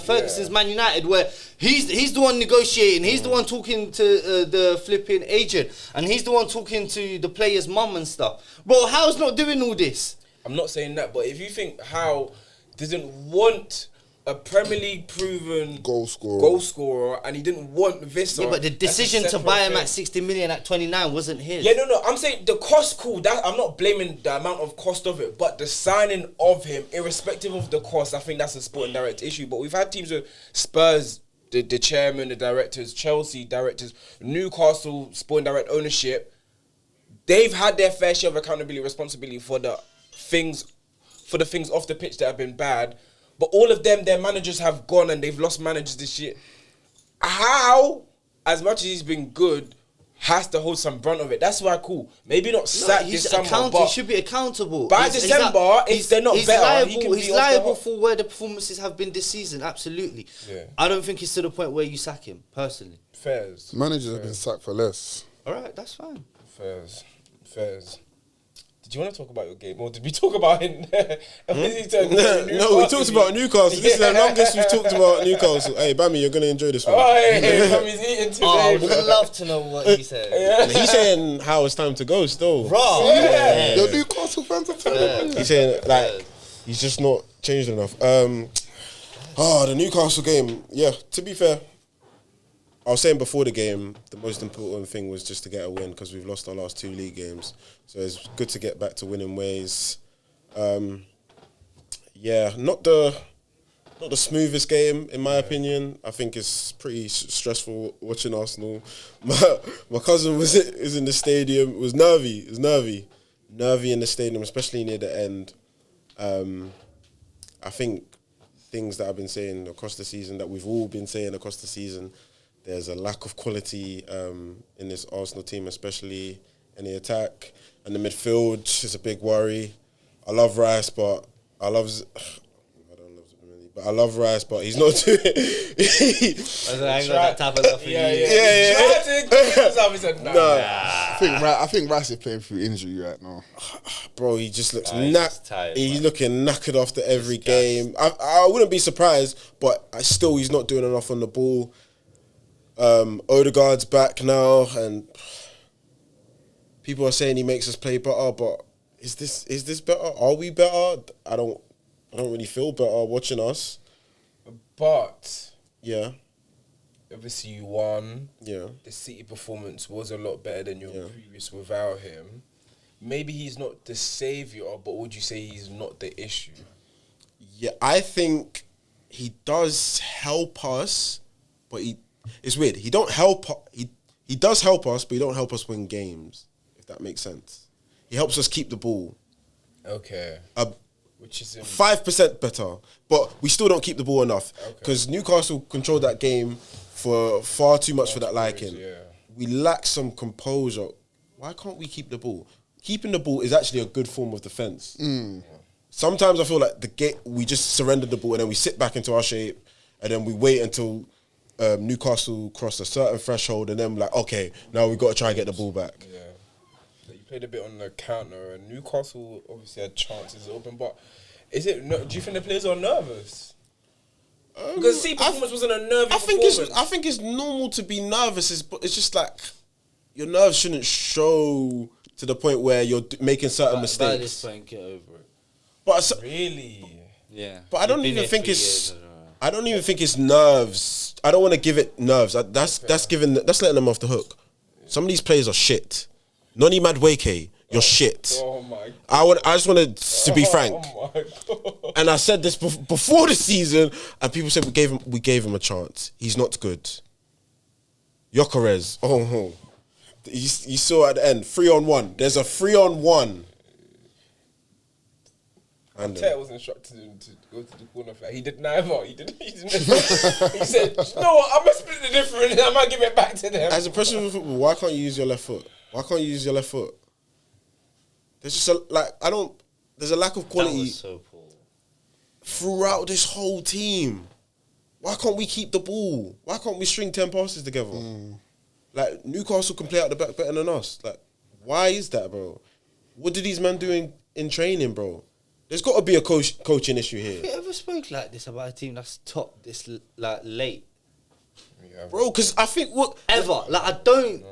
Ferguson's Man United where he's the one negotiating. He's the one talking to the flipping agent, and he's the one talking to the player's mum and stuff. Bro, Howe's not doing all this. I'm not saying that, but if you think Howe doesn't want a Premier League proven goal scorer, and he didn't want Vissa. Yeah, but the decision to buy him thing. at 60 million at 29 wasn't his. Yeah, no. I'm saying the cost, cool. That I'm not blaming the amount of cost of it, but the signing of him, irrespective of the cost, I think that's a sporting director issue. But we've had teams with Spurs, the chairman, the directors, Chelsea directors, Newcastle sporting direct ownership. They've had their fair share of accountability, responsibility for the things off the pitch that have been bad. But all of them, their managers have gone and they've lost managers this year. How, as much as he's been good, has to hold some brunt of it. That's why cool. Maybe not sack this summer, but he should be accountable. By December, if they're not better, he's liable for where the performances have been this season. Absolutely. Yeah. I don't think it's to the point where you sack him, personally. Fairs. Managers have been sacked for less. All right, that's fine. Fairs. Did you want to talk about your game, or did we talk about it? No, we talked about Newcastle. This is the longest we've talked about Newcastle. Hey, Bammy, you're going to enjoy this one. Oh, hey, Tommy's eating today. I would love to know what he said. He's saying how it's time to go still. Raw. Your Newcastle fans are telling me. He's saying, like, he's just not changed enough. The Newcastle game, yeah, to be fair, I was saying before the game, the most important thing was just to get a win because we've lost our last 2 league games. So it's good to get back to winning ways. Not the smoothest game in my opinion. I think it's pretty stressful watching Arsenal. My cousin is in the stadium. It was nervy. Nervy in the stadium, especially near the end. I think things that I've been saying across the season, that we've all been saying across the season, there's a lack of quality in this Arsenal team, especially in the attack. And the midfield is a big worry. I love Rice, but I don't love Simeone, but I love Rice, but he's not doing that type of stuff. I think Rice is playing through injury right now. Bro, he just looks tired, he's looking knackered after every game. I wouldn't be surprised, but still he's not doing enough on the ball. Odegaard's back now, and people are saying he makes us play better, but is this better? Are we better? I don't really feel better watching us. But yeah, obviously you won. Yeah, the City performance was a lot better than your previous without him. Maybe he's not the saviour, but would you say he's not the issue? Yeah, I think he does help us, but it's weird. He does help us, but he don't help us win games. If that makes sense, he helps us keep the ball. Okay. Which is 5% better, but we still don't keep the ball enough because Newcastle controlled that game for far too much for that liking. Yeah. We lack some composure. Why can't we keep the ball? Keeping the ball is actually a good form of defense. Sometimes I feel like we just surrendered the ball and then we sit back into our shape and then we wait until Newcastle cross a certain threshold and then we're like, okay, now we've got to try and get the ball back. Yeah. You played a bit on the counter and Newcastle obviously had chances open, but do you think the players are nervous? Because City performance wasn't a nervy performance. I think it's normal to be nervous. It's just like your nerves shouldn't show to the point where you're making certain mistakes. By this point, get over it. But really? Yeah. But I don't even think it's. I don't even think it's nerves. I don't want to give it nerves. That's letting them off the hook. Some of these players are shit. Noni Madueke, you're shit. Oh my God. I just wanted to be frank. Oh my God. And I said this before the season, and people said we gave him a chance. He's not good. Gyökeres, you saw at the end 3-on-1. There's a 3-on-1. Ted was instructed him to go to the corner flag. He did neither. He didn't. He said, "You know what? I'm gonna split the difference. I'm gonna give it back to them." As a professional football, why can't you use your left foot? There's just there's a lack of quality. That was so poor. Throughout this whole team. Why can't we keep the ball? Why can't we string 10 passes together? Like, Newcastle can play out the back better than us. Like, why is that, bro? What did these men do in training, bro? There's got to be a coaching issue here. Have you ever spoke like this about a team that's top this late? Yeah, bro, because I think I don't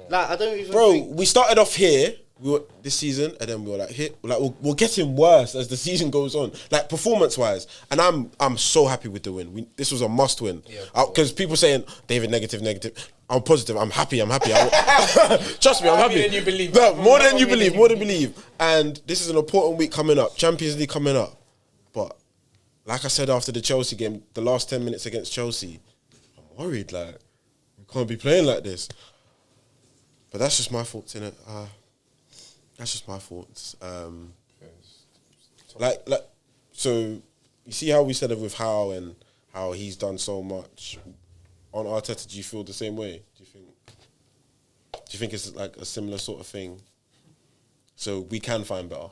even bro, think... we started off here we were this season, and then we were like, we're getting worse as the season goes on, like performance wise. And I'm so happy with the win. This was a must win. Because people saying David negative. I'm positive. I'm happy. Trust me, I'm happy. More than you believe. No, more than you believe. And this is an important week coming up. Champions League coming up. But like I said after the Chelsea game, the last 10 minutes against Chelsea, I'm worried. Like, we can't be playing like this. But that's just my thoughts, innit? That's just my thoughts. So you see how we said it with Howe and how he's done so much. On Arteta, do you feel the same way? Do you think it's like a similar sort of thing? So we can find better.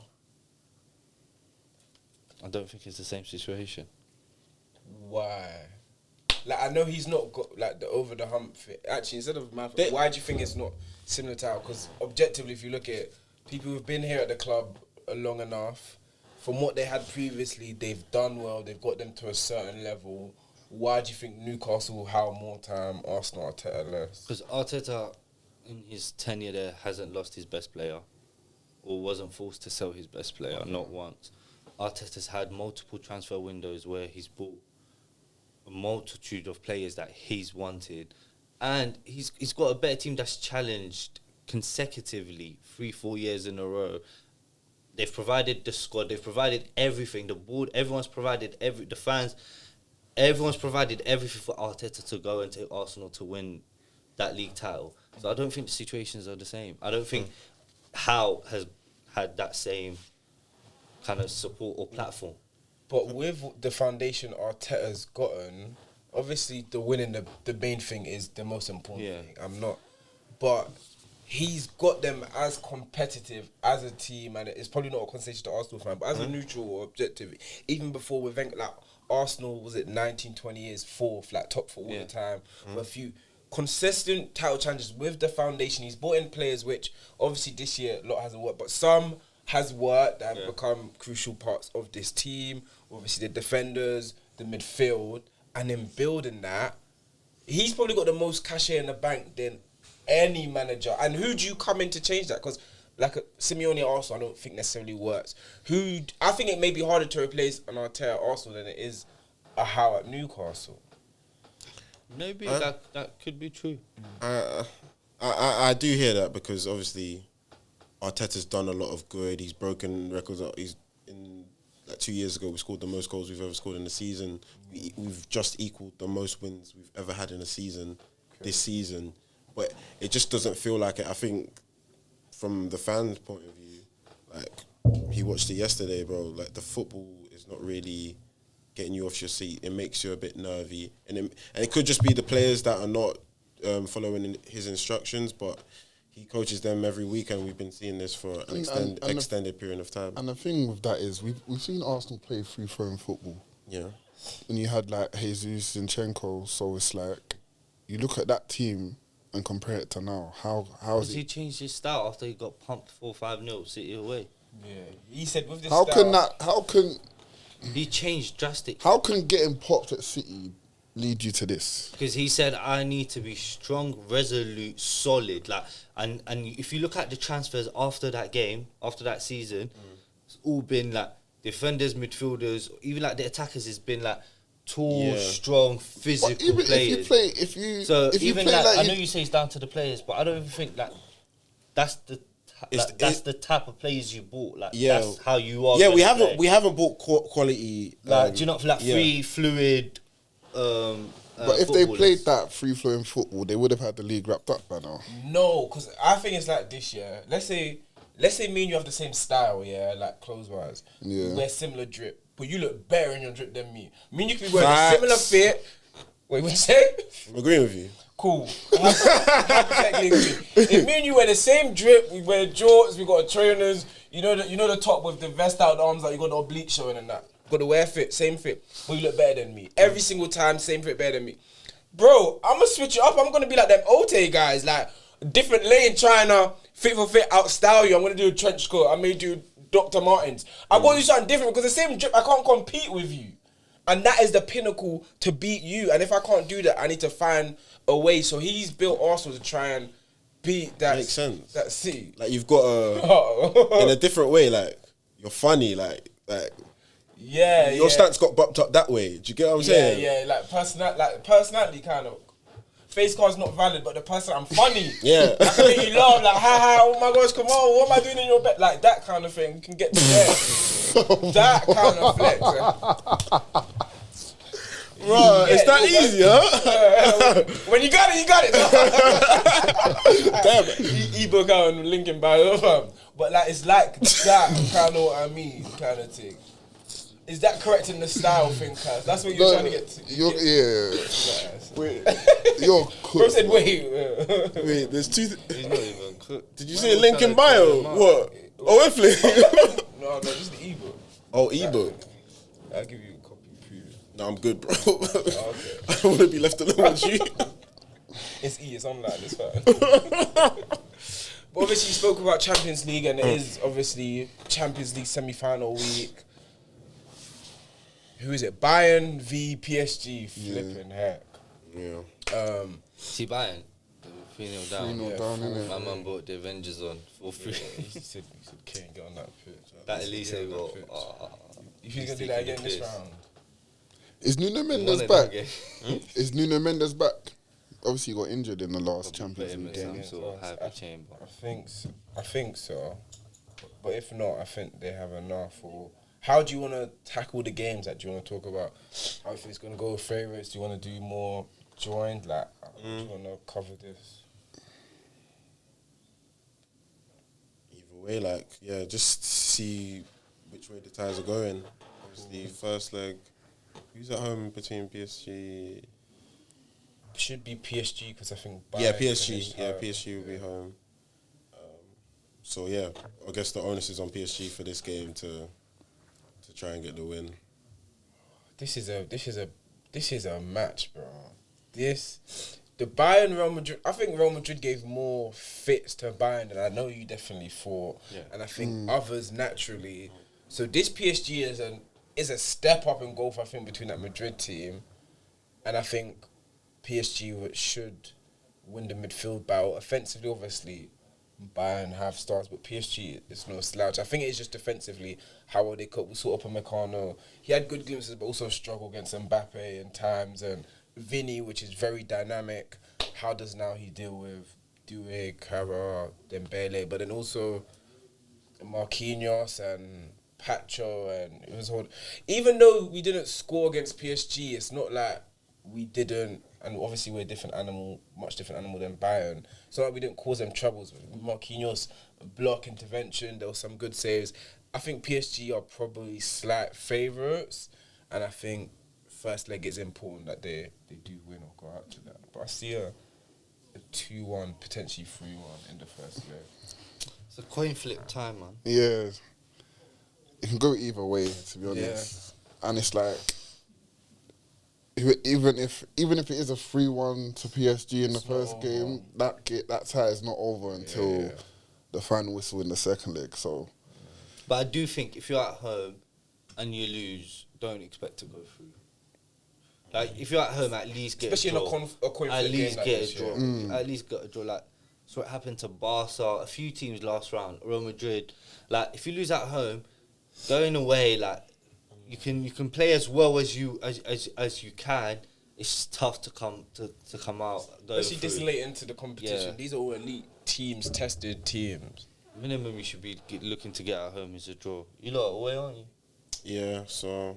I don't think it's the same situation. Why? Like, I know he's not got like the over the hump fit. Actually, instead of why do you think it's not similar to Howe? Because objectively, if you look at it, people who've been here at the club long enough, from what they had previously, they've done well. They've got them to a certain level. Why do you think Newcastle, Howe more time, Arsenal, Arteta less? Because Arteta, in his tenure there, hasn't lost his best player or wasn't forced to sell his best player, not once. Arteta's had multiple transfer windows where he's bought a multitude of players that he's wanted. And he's got a better team that's challenged consecutively 3-4 years in a row. They've provided the squad, they've provided everything, the board, everyone's provided the fans. Everyone's provided everything for Arteta to go and take Arsenal to win that league title. So I don't think the situations are the same. I don't think Howe has had that same kind of support or platform. But with the foundation Arteta's gotten, obviously the winning, the main thing is the most important thing. But he's got them as competitive as a team, and it's probably not a conversation to Arsenal fan, but as a neutral or objective, even before with Wenger, like Arsenal, was it 19, 20 years, fourth, like top four all the time, with a few consistent title challenges with the foundation. He's brought in players which, obviously this year, a lot hasn't worked, but some has worked that have become crucial parts of this team. Obviously the defenders, the midfield, and in building that, he's probably got the most cachet in the bank than any manager. And who do you come in to change that? Because like Simeone at Arsenal, I don't think necessarily works. I think it may be harder to replace an Arteta at Arsenal than it is a Howe at Newcastle. Maybe that could be true. I do hear that, because obviously Arteta's done a lot of good. He's broken records. He's in like 2 years ago, we scored the most goals we've ever scored in a season. We've just equaled the most wins we've ever had in a season this season. But it just doesn't feel like it. I think from the fans' point of view, like, he watched it yesterday, bro. Like, the football is not really getting you off your seat. It makes you a bit nervy, and it could just be the players that are not following his instructions. But he coaches them every week, and we've been seeing this for an extended period of time. And the thing with that is, we've seen Arsenal play free-flowing football. Yeah, and you had like Jesus, Zinchenko. So it's like, you look at that team and compare it to now. How has he changed his style after he got pumped 4-5-0 City away? Yeah, he said with this. How can he changed drastically? How can getting popped at City lead you to this? Because he said, I need to be strong, resolute, solid. Like, and if you look at the transfers after that game, after that season, it's all been like defenders, midfielders, even like the attackers has been like tall, strong, physical players. I know you say it's down to the players, but I don't even think like that's the type of players you bought. Like, that's how you are. Yeah, we haven't bought quality. Like, do you not feel like free, fluid? But if they played that free-flowing football, they would have had the league wrapped up by now. No, because I think it's like this year. Let's say me and you have the same style, like clothes-wise. Yeah. We wear similar drip, but you look better in your drip than me. Me and you could be wearing a similar fit. Wait, what you say? I'm agreeing with you. Cool. Hypothetically agree. If me and you wear the same drip, we wear jorts, we got trainers. You know the top with the vest out the arms, like you got the oblique showing and that. Got the wear fit, same fit. But you look better than me. Every single time, same fit better than me. Bro, I'm going to switch it up. I'm going to be like them Ote guys. Like, different lane trying to fit for fit, outstyle you. I'm going to do a trench coat. I may do Dr. Martens. I've got to do something different because the same drip, I can't compete with you. And that is the pinnacle to beat you. And if I can't do that, I need to find a way. So he's built Arsenal to try and beat that. Makes sense. That City. Like you've got in a different way. Like you're funny. Like your stance got bumped up that way. Do you get what I'm saying? Yeah, like personality kind of. Face card's not valid, but the person I'm funny. Yeah. I can make you laugh, like, ha, oh my gosh, come on, what am I doing in your bed? Like, that kind of thing. You can get to there. That kind of flex. Right, it's that easy, huh? When you got it, you got it. Damn. Ebook out and link in bio. But, like, it's like that, kind of what I mean, kind of thing. Is that correct in the style thing, cuz? That's what you're trying to get to. Wait, you're cooked. Bro said, wait, there's two. He's not even cooked. Did you say link in bio? What? Oh, Effley. No, just the ebook. Oh, ebook. I'll give you a copy preview. No, I'm good, bro. Okay. I don't want to be left alone with you. It's it's online, it's fine. But obviously you spoke about Champions League and it is obviously Champions League semi-final week. Who is it? Bayern v PSG. Flipping heck. Yeah. See Bayern, 3-0 down. 3-0 down, innit? My man bought the Avengers on for free. He said, Kane, get on that pitch. That at least they got. You think he's going to do that again this round? Is Nuno Mendes back? Is Nuno Mendes back? Obviously, he got injured in the last Champions League game. Some sort of happy chamber. I think so. But if not, I think they have enough. Or how do you want to tackle the games that you want to talk about? How if it's going to go with favourites? Do you want to do more joined? Like, do you want to cover this? Either way, like, yeah, just see which way the ties are going. Obviously, first leg, who's at home between PSG? Should be PSG because I think Bayern PSG. Yeah, PSG will be home. So yeah, I guess the onus is on PSG for this game to try and get the win. This is a match, bro. The Bayern Real Madrid. I think Real Madrid gave more fits to Bayern than I know you definitely thought, and I think others naturally. So this PSG is a step up in golf. I think between that Madrid team, and I think PSG should win the midfield battle. Offensively, obviously, Bayern have stars, but PSG is no slouch. I think it's just defensively how well they cope. We saw Upamecano. He had good glimpses, but also struggled against Mbappe in times. And Vinny, which is very dynamic. How does now he deal with Doué, Kara, Dembele, but then also Marquinhos and Pacho, and it was hard. Even though we didn't score against PSG, it's not like we didn't. And obviously we're a different animal, much different animal than Bayern. It's not like we didn't cause them troubles. Marquinhos, block intervention, there was some good saves. I think PSG are probably slight favourites, and I think first leg is important that they do win or go out to that. But I see a 2-1, potentially 3-1 in the first leg. It's a coin flip time, man. Yeah. It can go either way, to be honest. Yeah. And it's like, even if it is a 3-1 to PSG in the first game, that tie is not over until the final whistle in the second leg. So, but I do think if you're at home and you lose, don't expect to go through. Like if you're at home, at least get especially a draw. in a coin at flip least game get like a draw. At least get a draw. Like so, it happened to Barca, a few teams last round, Real Madrid. Like if you lose at home, going away, like you can play as well as you can. It's tough to come out. Especially this late into the competition. Yeah. These are all elite teams, tested teams. Minimum you should be looking to get at home is a draw. You lot away, aren't you? Yeah, so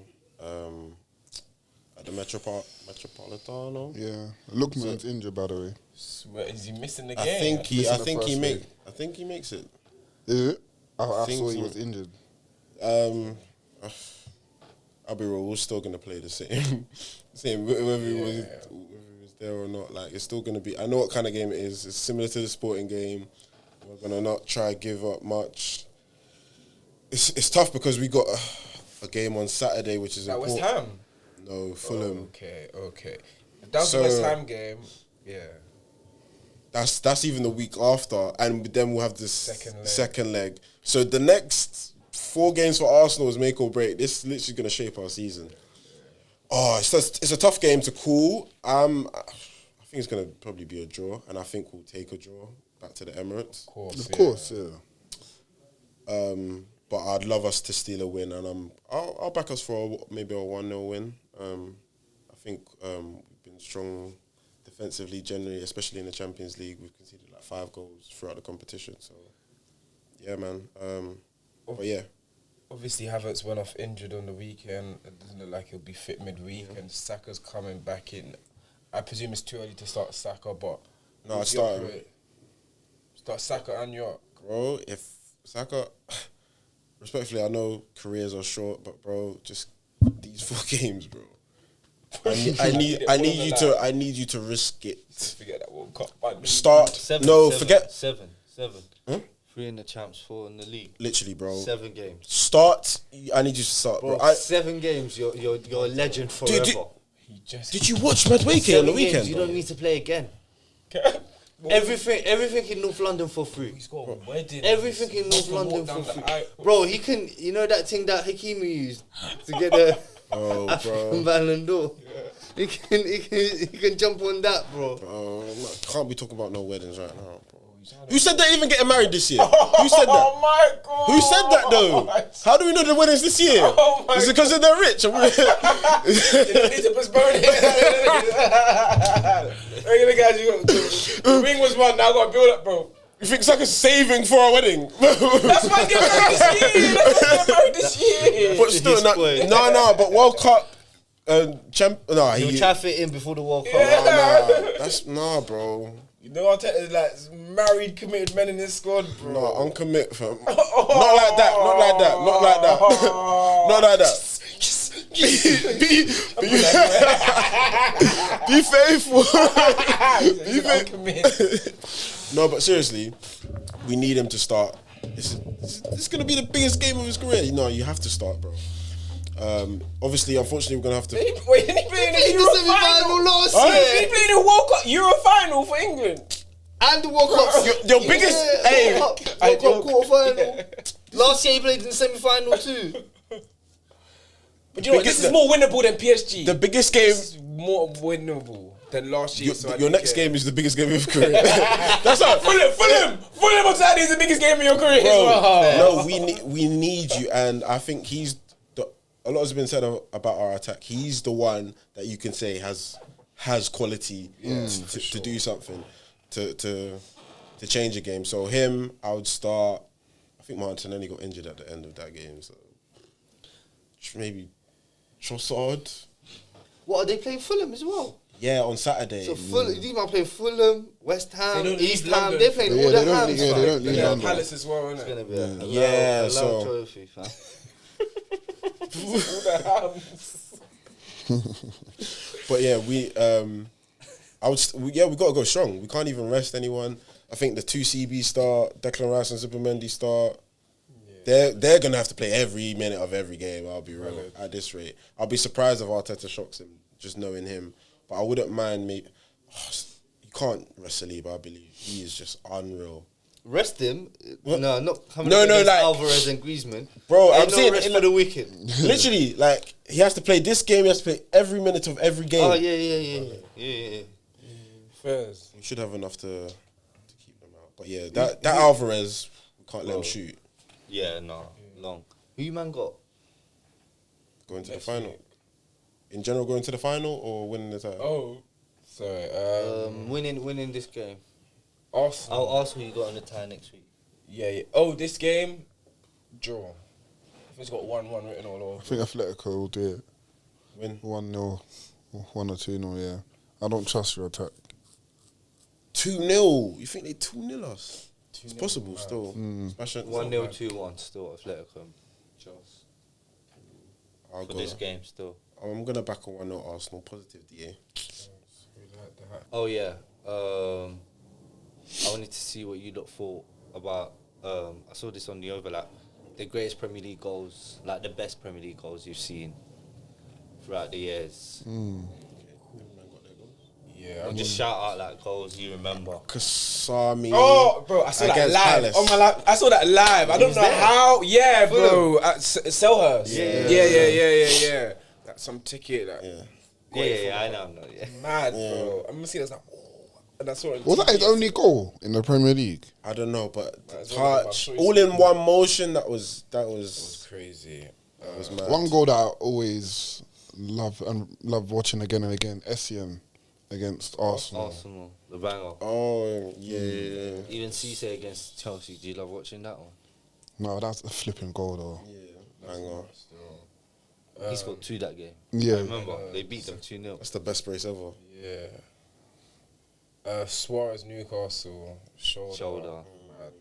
at the Metropolitano. Yeah, Lookman's injured, by the way. Is he missing the I game? think he makes it. Is it? I saw he was injured. I'll be real. We're still gonna play the same, whether he was there or not. Like it's still gonna be. I know what kind of game it is. It's similar to the Sporting game. We're gonna not try to give up much. It's tough because we got a game on Saturday, which is important. West Ham. No, Fulham. Okay. That's the West Ham game. Yeah. That's even the week after, and then we'll have this second leg. So the next 4 games for Arsenal is make or break. This is literally going to shape our season. Oh, it's a tough game to call. I think it's going to probably be a draw, and I think we'll take a draw. back to the Emirates. Of course, yeah. But I'd love us to steal a win, and I'll back us for maybe a 1-0 win. I think we've been strong defensively generally, especially in the Champions League. We've conceded like 5 goals throughout the competition. So, yeah, man. But yeah. Obviously, Havertz went off injured on the weekend. It doesn't look like he'll be fit midweek, and Saka's coming back in. I presume it's too early to start Saka, but No, I started. Start Saka and York. Bro, if Saka, respectfully, I know careers are short, but bro, just these 4 games, bro. I need you to risk it. Forget that World Cup. Man. Start. Forget. Seven. Huh? 3 in the champs, 4 in the league. Literally, bro. 7 games. Start. I need you to start, bro. 7 games. You're a legend forever. Did you watch Madueke on the weekend? Games, you don't need to play again. Everything in North London for free. He's got a wedding. Everything in North London for free. Bro, he can. You know that thing that Hakimi used to get the African Ballon d'Or. Yeah. He can jump on that, bro. Can't be talking about no weddings right now, bro. Who said they're even getting married this year? Who said that? Oh my God! Who said that though? How do we know the weddings this year? Is it because they're rich? You don't need to postpone it. Look at the guys. The ring was won. Now I got to build up, bro. You think Saka's saving for our wedding? That's why I get married this year. But still, no. But World Cup. He'll try to fit in before the World Cup. That's bro. You know, Arteta's like married, committed men in this squad, bro. No, uncommit, fam. Not like that. Not like that. Be faithful. Be faithful. No, but seriously, we need him to start. This is going to be the biggest game of his career. You have to start, bro. Obviously, unfortunately, we're going to have to... Wait, didn't he play in the Euro final last year? Did he play in the World Cup Euro final for England? And the World Cup. Your biggest... World Cup quarter final. Last year he played in the semi-final too. But you know what? This is more winnable than PSG. The biggest game... This is more winnable than last year. Your next game is the biggest game of your career. That's right. Fulham on Saturday is the biggest game of your career. Bro, no, we need you, and I think he's... A lot has been said about our attack. He's the one that you can say has quality to do something, to change a game. So him, I would start. I think Martinelli got injured at the end of that game, so maybe Trossard. What, are they playing Fulham as well? Yeah, on Saturday. So Fulham, these man playing Fulham, West Ham, East Ham. They're playing all the Hams. They don't leave London. Palace as well, isn't it? It's gonna be a so trophy, fam. But yeah, we got to go strong. We can't even rest anyone. I think the 2 CB start, Declan Rice and Supermendy start. Yeah. They're gonna have to play every minute of every game. I'll be real at this rate. I'll be surprised if Arteta shocks him, just knowing him. But I wouldn't mind me. You can't rest Saliba. I believe he is just unreal. Rest him? What? No, not coming No, against like Alvarez and Griezmann. Bro, Ain't I'm saying rest for the wicked. Literally, like he has to play this game. He has to play every minute of every game. Oh yeah. Fairs. We should have enough to keep them out. But yeah, that Alvarez, we can't let him shoot. Yeah, no, long. Who you man got? Going to the final. In general, going to the final or winning the title? Oh, sorry. Winning this game. Arsenal. I'll ask who you got on the tie next week. Yeah. Oh, this game, draw. If it's got 1-1 written all over. I think Atletico will do it. Win 1-0, 1 or 2-0. Yeah, I don't trust your attack. 2-0. You think they 2-0 us? It's possible still. Smash it. 1-0, 2-1 still Atletico. Just I'll for go. this game still. I'm gonna back a 1-0 Arsenal. Positive DA. Oh yeah. I wanted to see what you lot thought about. I saw this on the overlap. The greatest Premier League goals, like the best Premier League goals you've seen throughout the years. Yeah. Just shout out like goals you remember. Kasami. Oh, bro, I saw that live. Palace. On my lap. I saw that live. I don't know how. Yeah, bro. At Selhurst. Yeah. That's some ticket. Like, Yeah, I know. Yeah. Mad, bro. I'm gonna see that's like. and I saw it. Was that his only goal in the Premier League? I don't know, but That's one of my touch, choices. all in one motion. That was Crazy. that was mad. One goal that I always love watching again and again. Essien against Arsenal. Arsenal, the banger. Oh yeah. Even Cisse against Chelsea. Do you love watching that one? No, that's a flipping goal though. Yeah, bang on. He scored 2 that game. Yeah. I remember they beat them 2-0. That's the best brace ever. Yeah. Suarez, Newcastle, shoulder. Mad.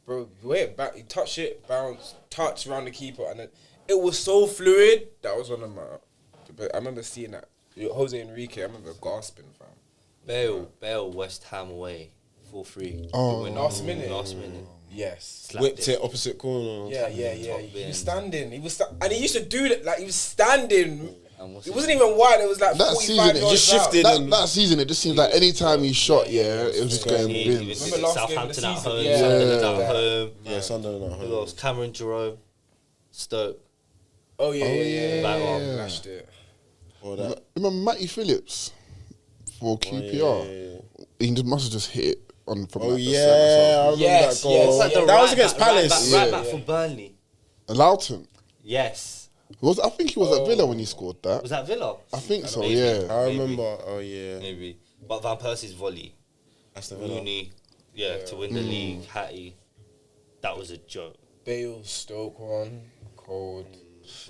Bro, wait back. He touched it, bounce, touch around the keeper, and then it was so fluid. That was one of my. But I remember seeing that. Jose Enrique, I remember gasping, fam. Bale, West Ham away, 4-3. Oh. The winner. Last minute. Yes. Slapped Whipped it opposite corner. Yeah. Top He bin. was standing. And he used to do that. Like he was standing. And what's It his wasn't even wide. It was like That 45 season, it yards just out. shifted. That season, it just seems like any time he shot, it was just going He bins. was Remember last game of the Southampton at season? home, Yeah. Sunderland at home. Yeah, Sunderland at Who home. else? Cameron Jerome, Stoke. Oh yeah. Bang on. Lashed it. Or that. Remember Matty Phillips for QPR? He must have just hit it on from Oh like the yeah, I centre remember Yes, that goal. yes, Like the That was right against back, Palace. Right back for Burnley. side. Loughton. Yes. I think he was at Villa when he scored that. Was that Villa? I think so, Maybe. yeah. I remember. Oh yeah, Maybe. But Van Persie's volley, that's the Villa. Rooney, to win the league, Hattie. That was a joke. Bale, Stoke one, cold.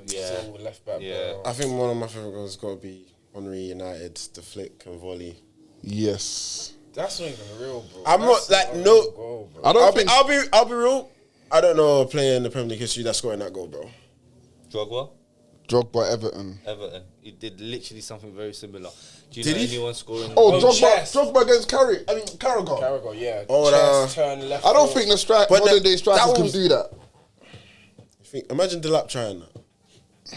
Yeah. So left back. Yeah. bro. I think one of my favorite goals has got to be Henry United, the flick and volley. Yes. That's not even real, bro. I'm That's not, like, a no- real goal, bro. I don't think. I'll be real. I don't know a player in the Premier League history that's scoring that goal, bro. Drogba, Drogba, Everton. Everton. He did literally something very similar. Do you Did know he? anyone scoring? Oh, Oh, Drogba, chest. Drogba against Carragher. Carragher, yeah. Oh, Chest, turn left. I don't foot. think the But modern that- day strikers that can was- do that. Imagine Delap trying that.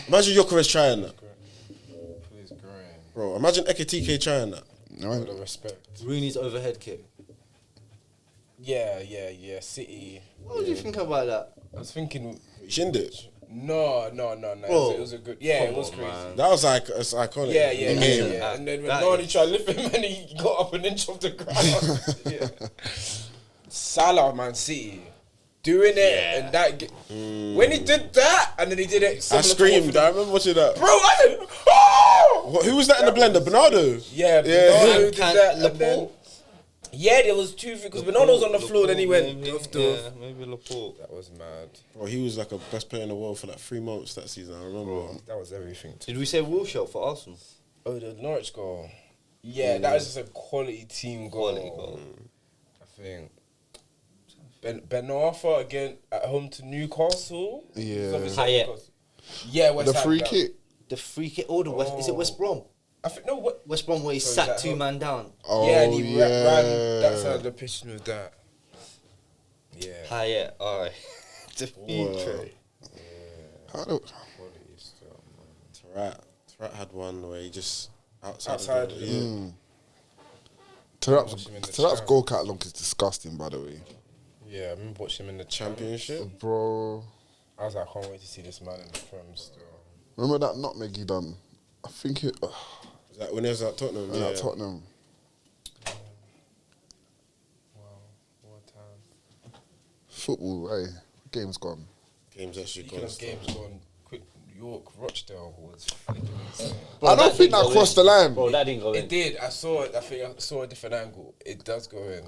Imagine Jokovic trying that, Please, Graham. bro. Imagine Ekitike trying that. With the respect. Rooney's overhead kick. Yeah. City. What do you think about that? I was thinking. He shinned it. No. Bro, It was a good. Yeah, it come was on, crazy. man. That was like it's iconic. Yeah. Yeah. And then when That Nani is- tried to lift him and he got up an inch off the ground. Yeah. Salah, Man City. Doing it Yeah. and that. When he did that and then he did it. I similar to screamed. what- I remember watching that. Bro, I said, oh! Who was that in the blender? Bernardo. Yeah, Yeah. Bernardo did Can- that. And Laporte? then, yeah, there was two because Bernardo was on the floor, then he went. Maybe, Doof, yeah, doof. maybe Laporte. That was mad. Bro, he was like a best player in the world for like 3 months that season. I remember. That was everything. Did we say Wilshere for Arsenal? Oh, the Norwich goal. Yeah, that was just a quality team goal. Quality goal. I think. Ben Arthur again at home to Newcastle. Yeah. It's obviously Hayek. Newcastle. Yeah, West The Ham, free that- kick. The free kick. Oh, the West. Is it West Brom? I think no. What? West Brom where he So is sat that 2 home? man down. Oh, yeah, and he yeah. ran that side of the pitch with that. Yeah. Yeah. All right. Dimitri. How do- Quality still, man. Tarat had one where he just outside. Outside, the goal, Mm. Watch him in the Tarap's champ. goal catalogue is disgusting, by the way. Yeah, I remember watching him in the championship. Championship. Bro, I was like, I can't wait to see this man in the Prem still. remember that nutmeg he done? I think it. Was that when he was at Tottenham? At Tottenham. Wow, what time? Football, hey, game's gone. Games actually Speaking gone. of games gone, quick, York, Rochdale was flipping insane. I don't think that crossed the line. Bro, that didn't go in. It did. I saw it. I think I saw a different angle. It does go in.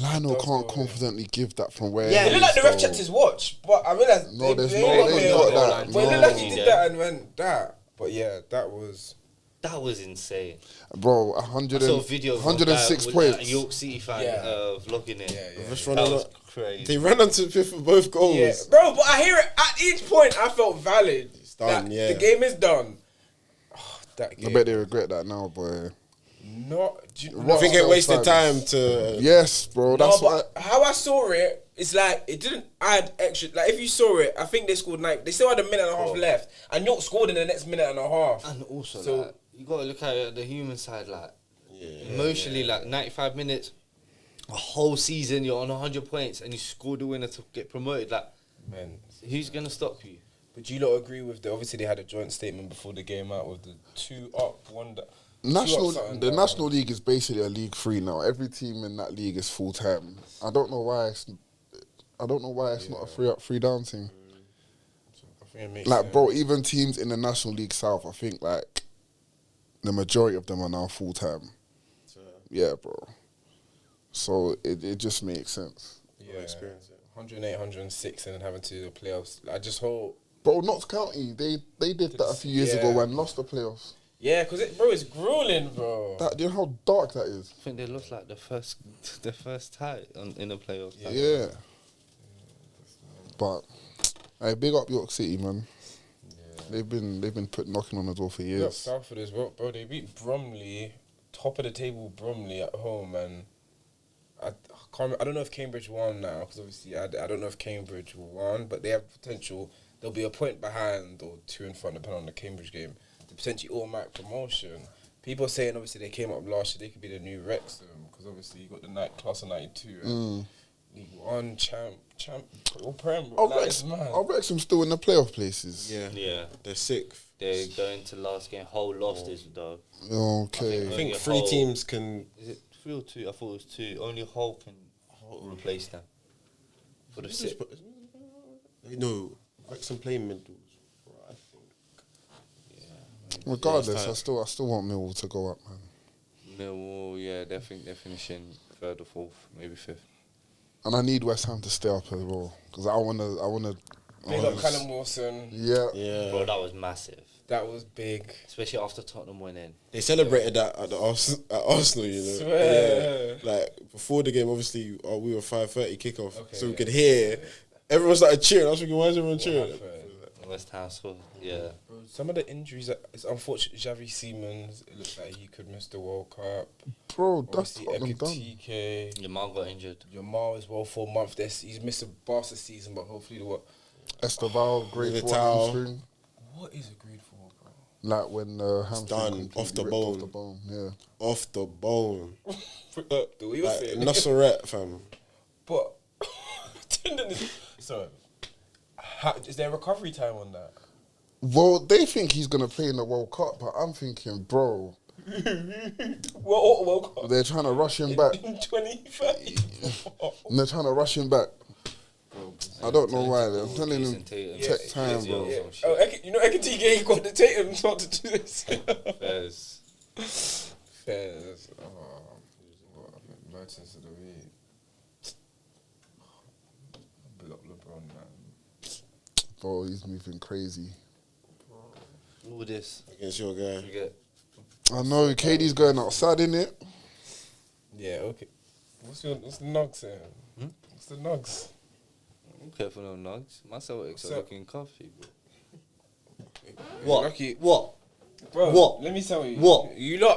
Lionel Does can't go in. confidently give that from where. Yeah. It he looked like the is, ref though. checked his watch, but I realized No, there's they no- ain't they got ain't got it. that. But it No. looked like he did that and went that. But yeah, that was. That was insane. Bro, I saw a video of 106 that points. York City fan Yeah. vlogging it. Yeah. Just That running was up. crazy. They ran onto the for both goals. Yeah, bro, but I hear it at each point. I felt valid. It's done, That yeah. The game is done. Oh, that I game. bet they regret that now, boy. Not. Do you, I no, think it wasted fans. time to. Yes, bro. That's no, what. but how I saw it, it's like it didn't add extra. Like if you saw it, I think they scored 9. They still had a minute and a half left, and York scored in the next minute and a half. And also, So- like, you got to look at it at the human side, like, emotionally, like, 95 minutes, a whole season, you're on 100 points, and you score the winner to get promoted. Like, Man, who's going to stop you? But do you lot agree with the? Obviously, they had a joint statement before the game out with the 2 up, 1 down. The National League is basically a League 3 now. Every team in that league is full time. I don't know why it's not a 3 up, 3 down thing. I think it makes Like, sense. bro, even teams in the National League South, I think like the majority of them are now full time. Yeah, bro. So it just makes sense. Yeah, experience it. 108, 106, and then having to do the playoffs. I just hope. Bro, Notts County, they did that a few years ago and lost the playoffs. Yeah, because it's grueling, bro. Do you know how dark that is? I think they lost like the first tie in the playoffs. Yeah. But hey, big up York City, man. Yeah. They've been knocking on the door for Look, years. Salford as well, bro. They beat Bromley, top of the table Bromley at home, and I don't know if Cambridge won now, because obviously I don't know if Cambridge won, but they have potential. They'll be a point behind or 2 in front, depending on the Cambridge game, to potentially automatic promotion. People are saying obviously they came up last year, they could be the new Wrexham, because obviously you got the class of 92 and League 1 champ, or Prem. Wrexham still in the playoff places. Yeah. They're 6th. They're going to last game. Howe lost this though. Okay. I think Only 3 Howe- teams can. Is it 3 or 2? I thought it was 2. Only Howe can replace them for the 6. No, Wrexham play middles. I think. Regardless, I still want Millwall to go up, man. Millwall, yeah, they think they're finishing 3rd or 4th, maybe 5th. And I need West Ham to stay up as well, because I wanna. Big up Callum Wilson. Yeah. Bro, that was massive. That was big. Especially after Tottenham winning. They celebrated that at Arsenal, you know. Swear. Yeah. Like before the game, obviously we were 5:30 kickoff, so we could hear everyone started cheering. I was thinking, why is everyone cheering? West Ham scored, yeah. Bro, some of the injuries, it's unfortunate. Xavi Simons, it looks like he could miss the World Cup. Bro, that's Obviously, Tottenham done. Ekitike. Jamal got injured. Jamal as well for a month. He's missed a Barca season, but hopefully Esteval, grade 4 Militao. hamstring. What is a grade 4, bro? Like when hamstring done, completely off the ripped bone. Off the bone, yeah. Off the bone, The way you're like saying. Noseret, fam. But tendon is. Sorry. Is there a recovery time on that? Well, they think he's gonna play in the World Cup, but I'm thinking, bro, What World Cup? they're trying to rush him back. In 2030. And they're trying to rush him back. I don't know why. I'm telling him, Tatum. take time, bro. Yeah. Oh, Ekitike got the Tatum not to do this. Fairs. Fairs. Oh, merchants of the week. Big up LeBron, man. Bro, he's moving crazy. All this. Against your guy. You get I know, KD's going outside, innit? Yeah, okay. What's the nugs here? What's the nugs? I'm careful no nugs. My Celtics are looking comfy, bro. What? Lucky. What? Bro, What? let me tell you. What?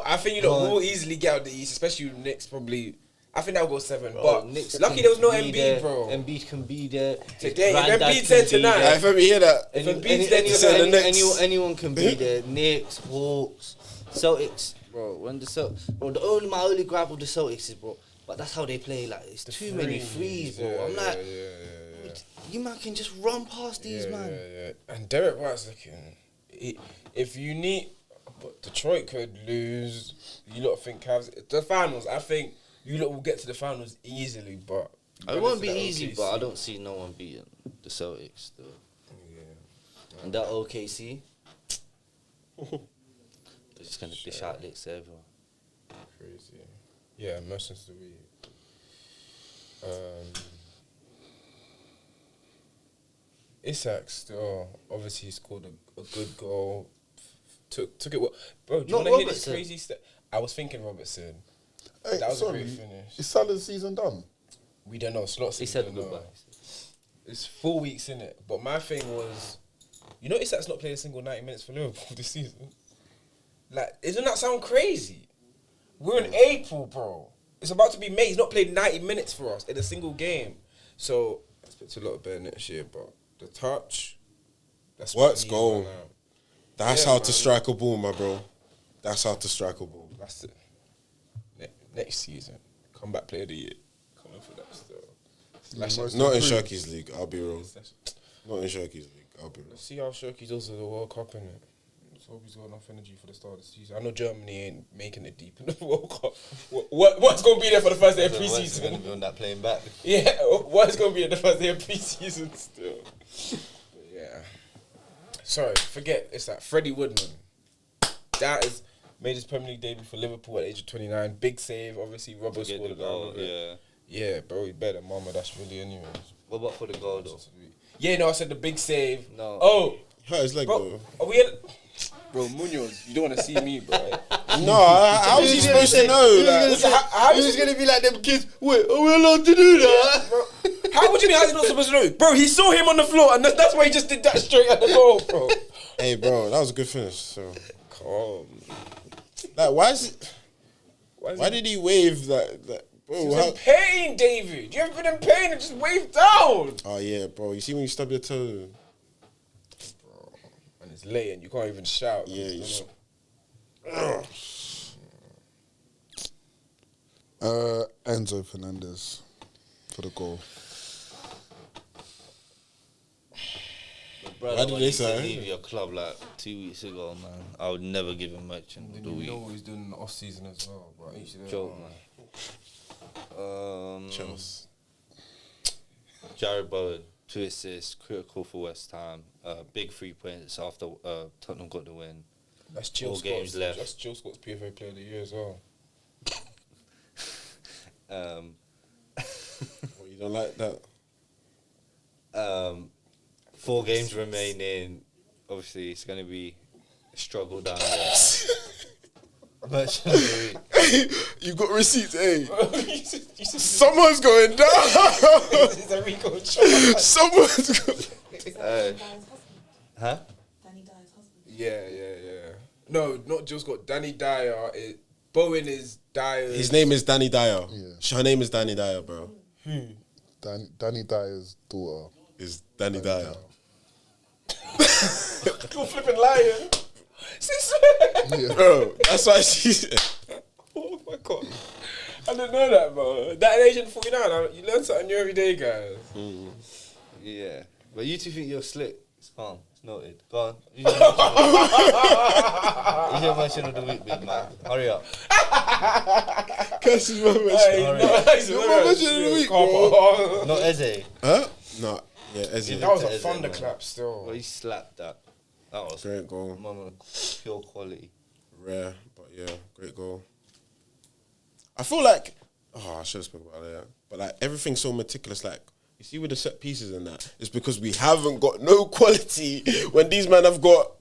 I think you lot What? will easily get out the East, especially with Knicks probably. I think that'll go 7. Bro, but Knicks lucky can there was no be Embiid, there. bro. Embiid can be there. Today, if Grandad Embiid's can there be tonight- If let me hear that. If Embiid's there tonight- the Knicks. anyone can be there. Knicks, Hawks, Celtics, bro. My only gripe with the Celtics is, bro, but that's how they play. Like it's too many threes, bro. I'm like, you man can just run past these, man. Yeah. And Derek White's looking. If you need, but Detroit could lose. You lot think Cavs the finals? I think you lot will get to the finals easily, but It won't be easy, but I don't see no one beating the Celtics, though. Yeah. And that OKC, they're just gonna dish out licks to everyone. Crazy. Yeah, merchants of the week. Isak still obviously scored a good goal. Took it well. Bro, do you Not want to hear this Robertson. crazy stuff? I was thinking Robertson. Hey, That was a sorry, great finish. is Salah's season done? We don't know. Slots. He said goodbye. It's 4 weeks in it. But my thing was, you know, Isak's not played a single 90 minutes for Liverpool this season. Like, doesn't that sound crazy? We're in April, bro. It's about to be May. He's not played 90 minutes for us in a single game. So I expect a lot better next year. But the touch, that's Let's what go. we need right now. That's Yeah, how man. to strike a ball, my bro. That's how to strike a ball. That's it. Next season, comeback player of the year. Coming for that still. Most Not in improved. Sharky's league, I'll be wrong. Not in Sharky's league. That'll be Let's see how Shoki's also the World Cup in it. Let's hope he's got enough energy for the start of the season. I know Germany ain't making it deep in the World Cup. What's going to be there for the first day of What's going to pre-season? be on that playing back? Yeah, what's going to be at the first day of pre-season still? But yeah. Sorry, forget. It's that Freddie Woodman. That is made his Premier League debut for Liverpool at the age of 29. Big save, obviously. Robbo Get scored the a goal. goal, yeah. Yeah, bro, he's better than Mama. That's really anyways. What about for the goal, though? Yeah, no, I said the big save. No. Oh, Hurt his leg, bro, bro. are we at... Bro, Munoz, you don't want to see me, bro. No, how was he supposed to know? How He was going to be like them kids. Wait, are we allowed to do that? Bro, how would you mean? How's he not supposed to know? Bro, he saw him on the floor, and that's why he just did that straight at the goal, bro. Hey, bro, that was a good finish. So, Calm. like, why did he wave that? He Bro, was in pain, David. You ever been in pain and just wave down? oh yeah, bro. You see when you stub your toe? Bro, and it's late and you can't even shout. Yeah, you Enzo Fernandez for the goal. Brother, Why did when they he say? said leave your club like 2 weeks ago, man, I would never give him much in the You week. know what he's doing in the off season as well, bro. Joke, man. Chelsea. Jared Bowen, 2 assists, critical for West Ham. Big 3 points after Tottenham got the win. That's Jill 4 games Scott's, left. That's Jill Scott's PFA Player of the Year as well. Well, you don't like that? 4 games remaining. Obviously, it's going to be a struggle down there. But You got receipts, hey. You said Someone's going down. it's a Rico shot. Someone's going. huh? Danny Dyer's husband. Yeah. No, not Jill Scott. Danny Dyer. Bowen is Dyer. His name is Danny Dyer. Yeah. Her name is Danny Dyer, bro. Danny Dyer's daughter. Is Danny Dyer. You're flipping lion. Yeah. Bro, that's why she said. Oh my god. I didn't know that, bro. That Agent 49, you learn something new every day, guys. Yeah. But you two think you're slick. It's calm. It's noted. Go on. You your mention of the week, big man. Hurry up. Curses my mention. You're my mention of the week, bro. Not Eze. Huh? No. Yeah, Ezzy. That was a Eze, thunderclap man. still. Well, he slapped that. That was Great goal. moment of pure quality. Rare, but yeah, great goal. I feel like, I should have spoken about that. But like everything's so meticulous. Like you see with the set pieces and that, it's because we haven't got no quality when these men have got.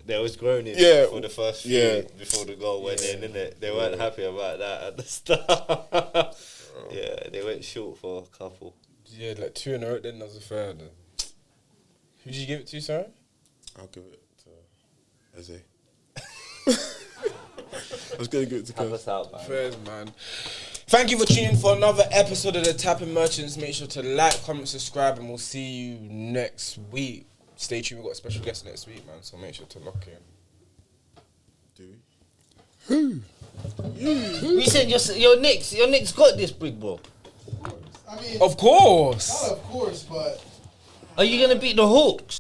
They was groaning Yeah. for the first few before the goal went in, innit? They weren't happy about that at the start. Yeah, they went short for a couple. Yeah, like 2 in a row, then that was a fair. Then. Who did you give it to, sorry? I'll give it to Eze. I was gonna give it to Have Kaz. us out, man. Fairs, man. Thank you for tuning in for another episode of the Tapping Merchants. Make sure to like, comment, subscribe, and we'll see you next week. Stay tuned, we've got a special guest next week, man, so make sure to lock in. Do we? You said your Knicks got this, big bro. I mean, Of course! of course, but Are you gonna beat the Hawks?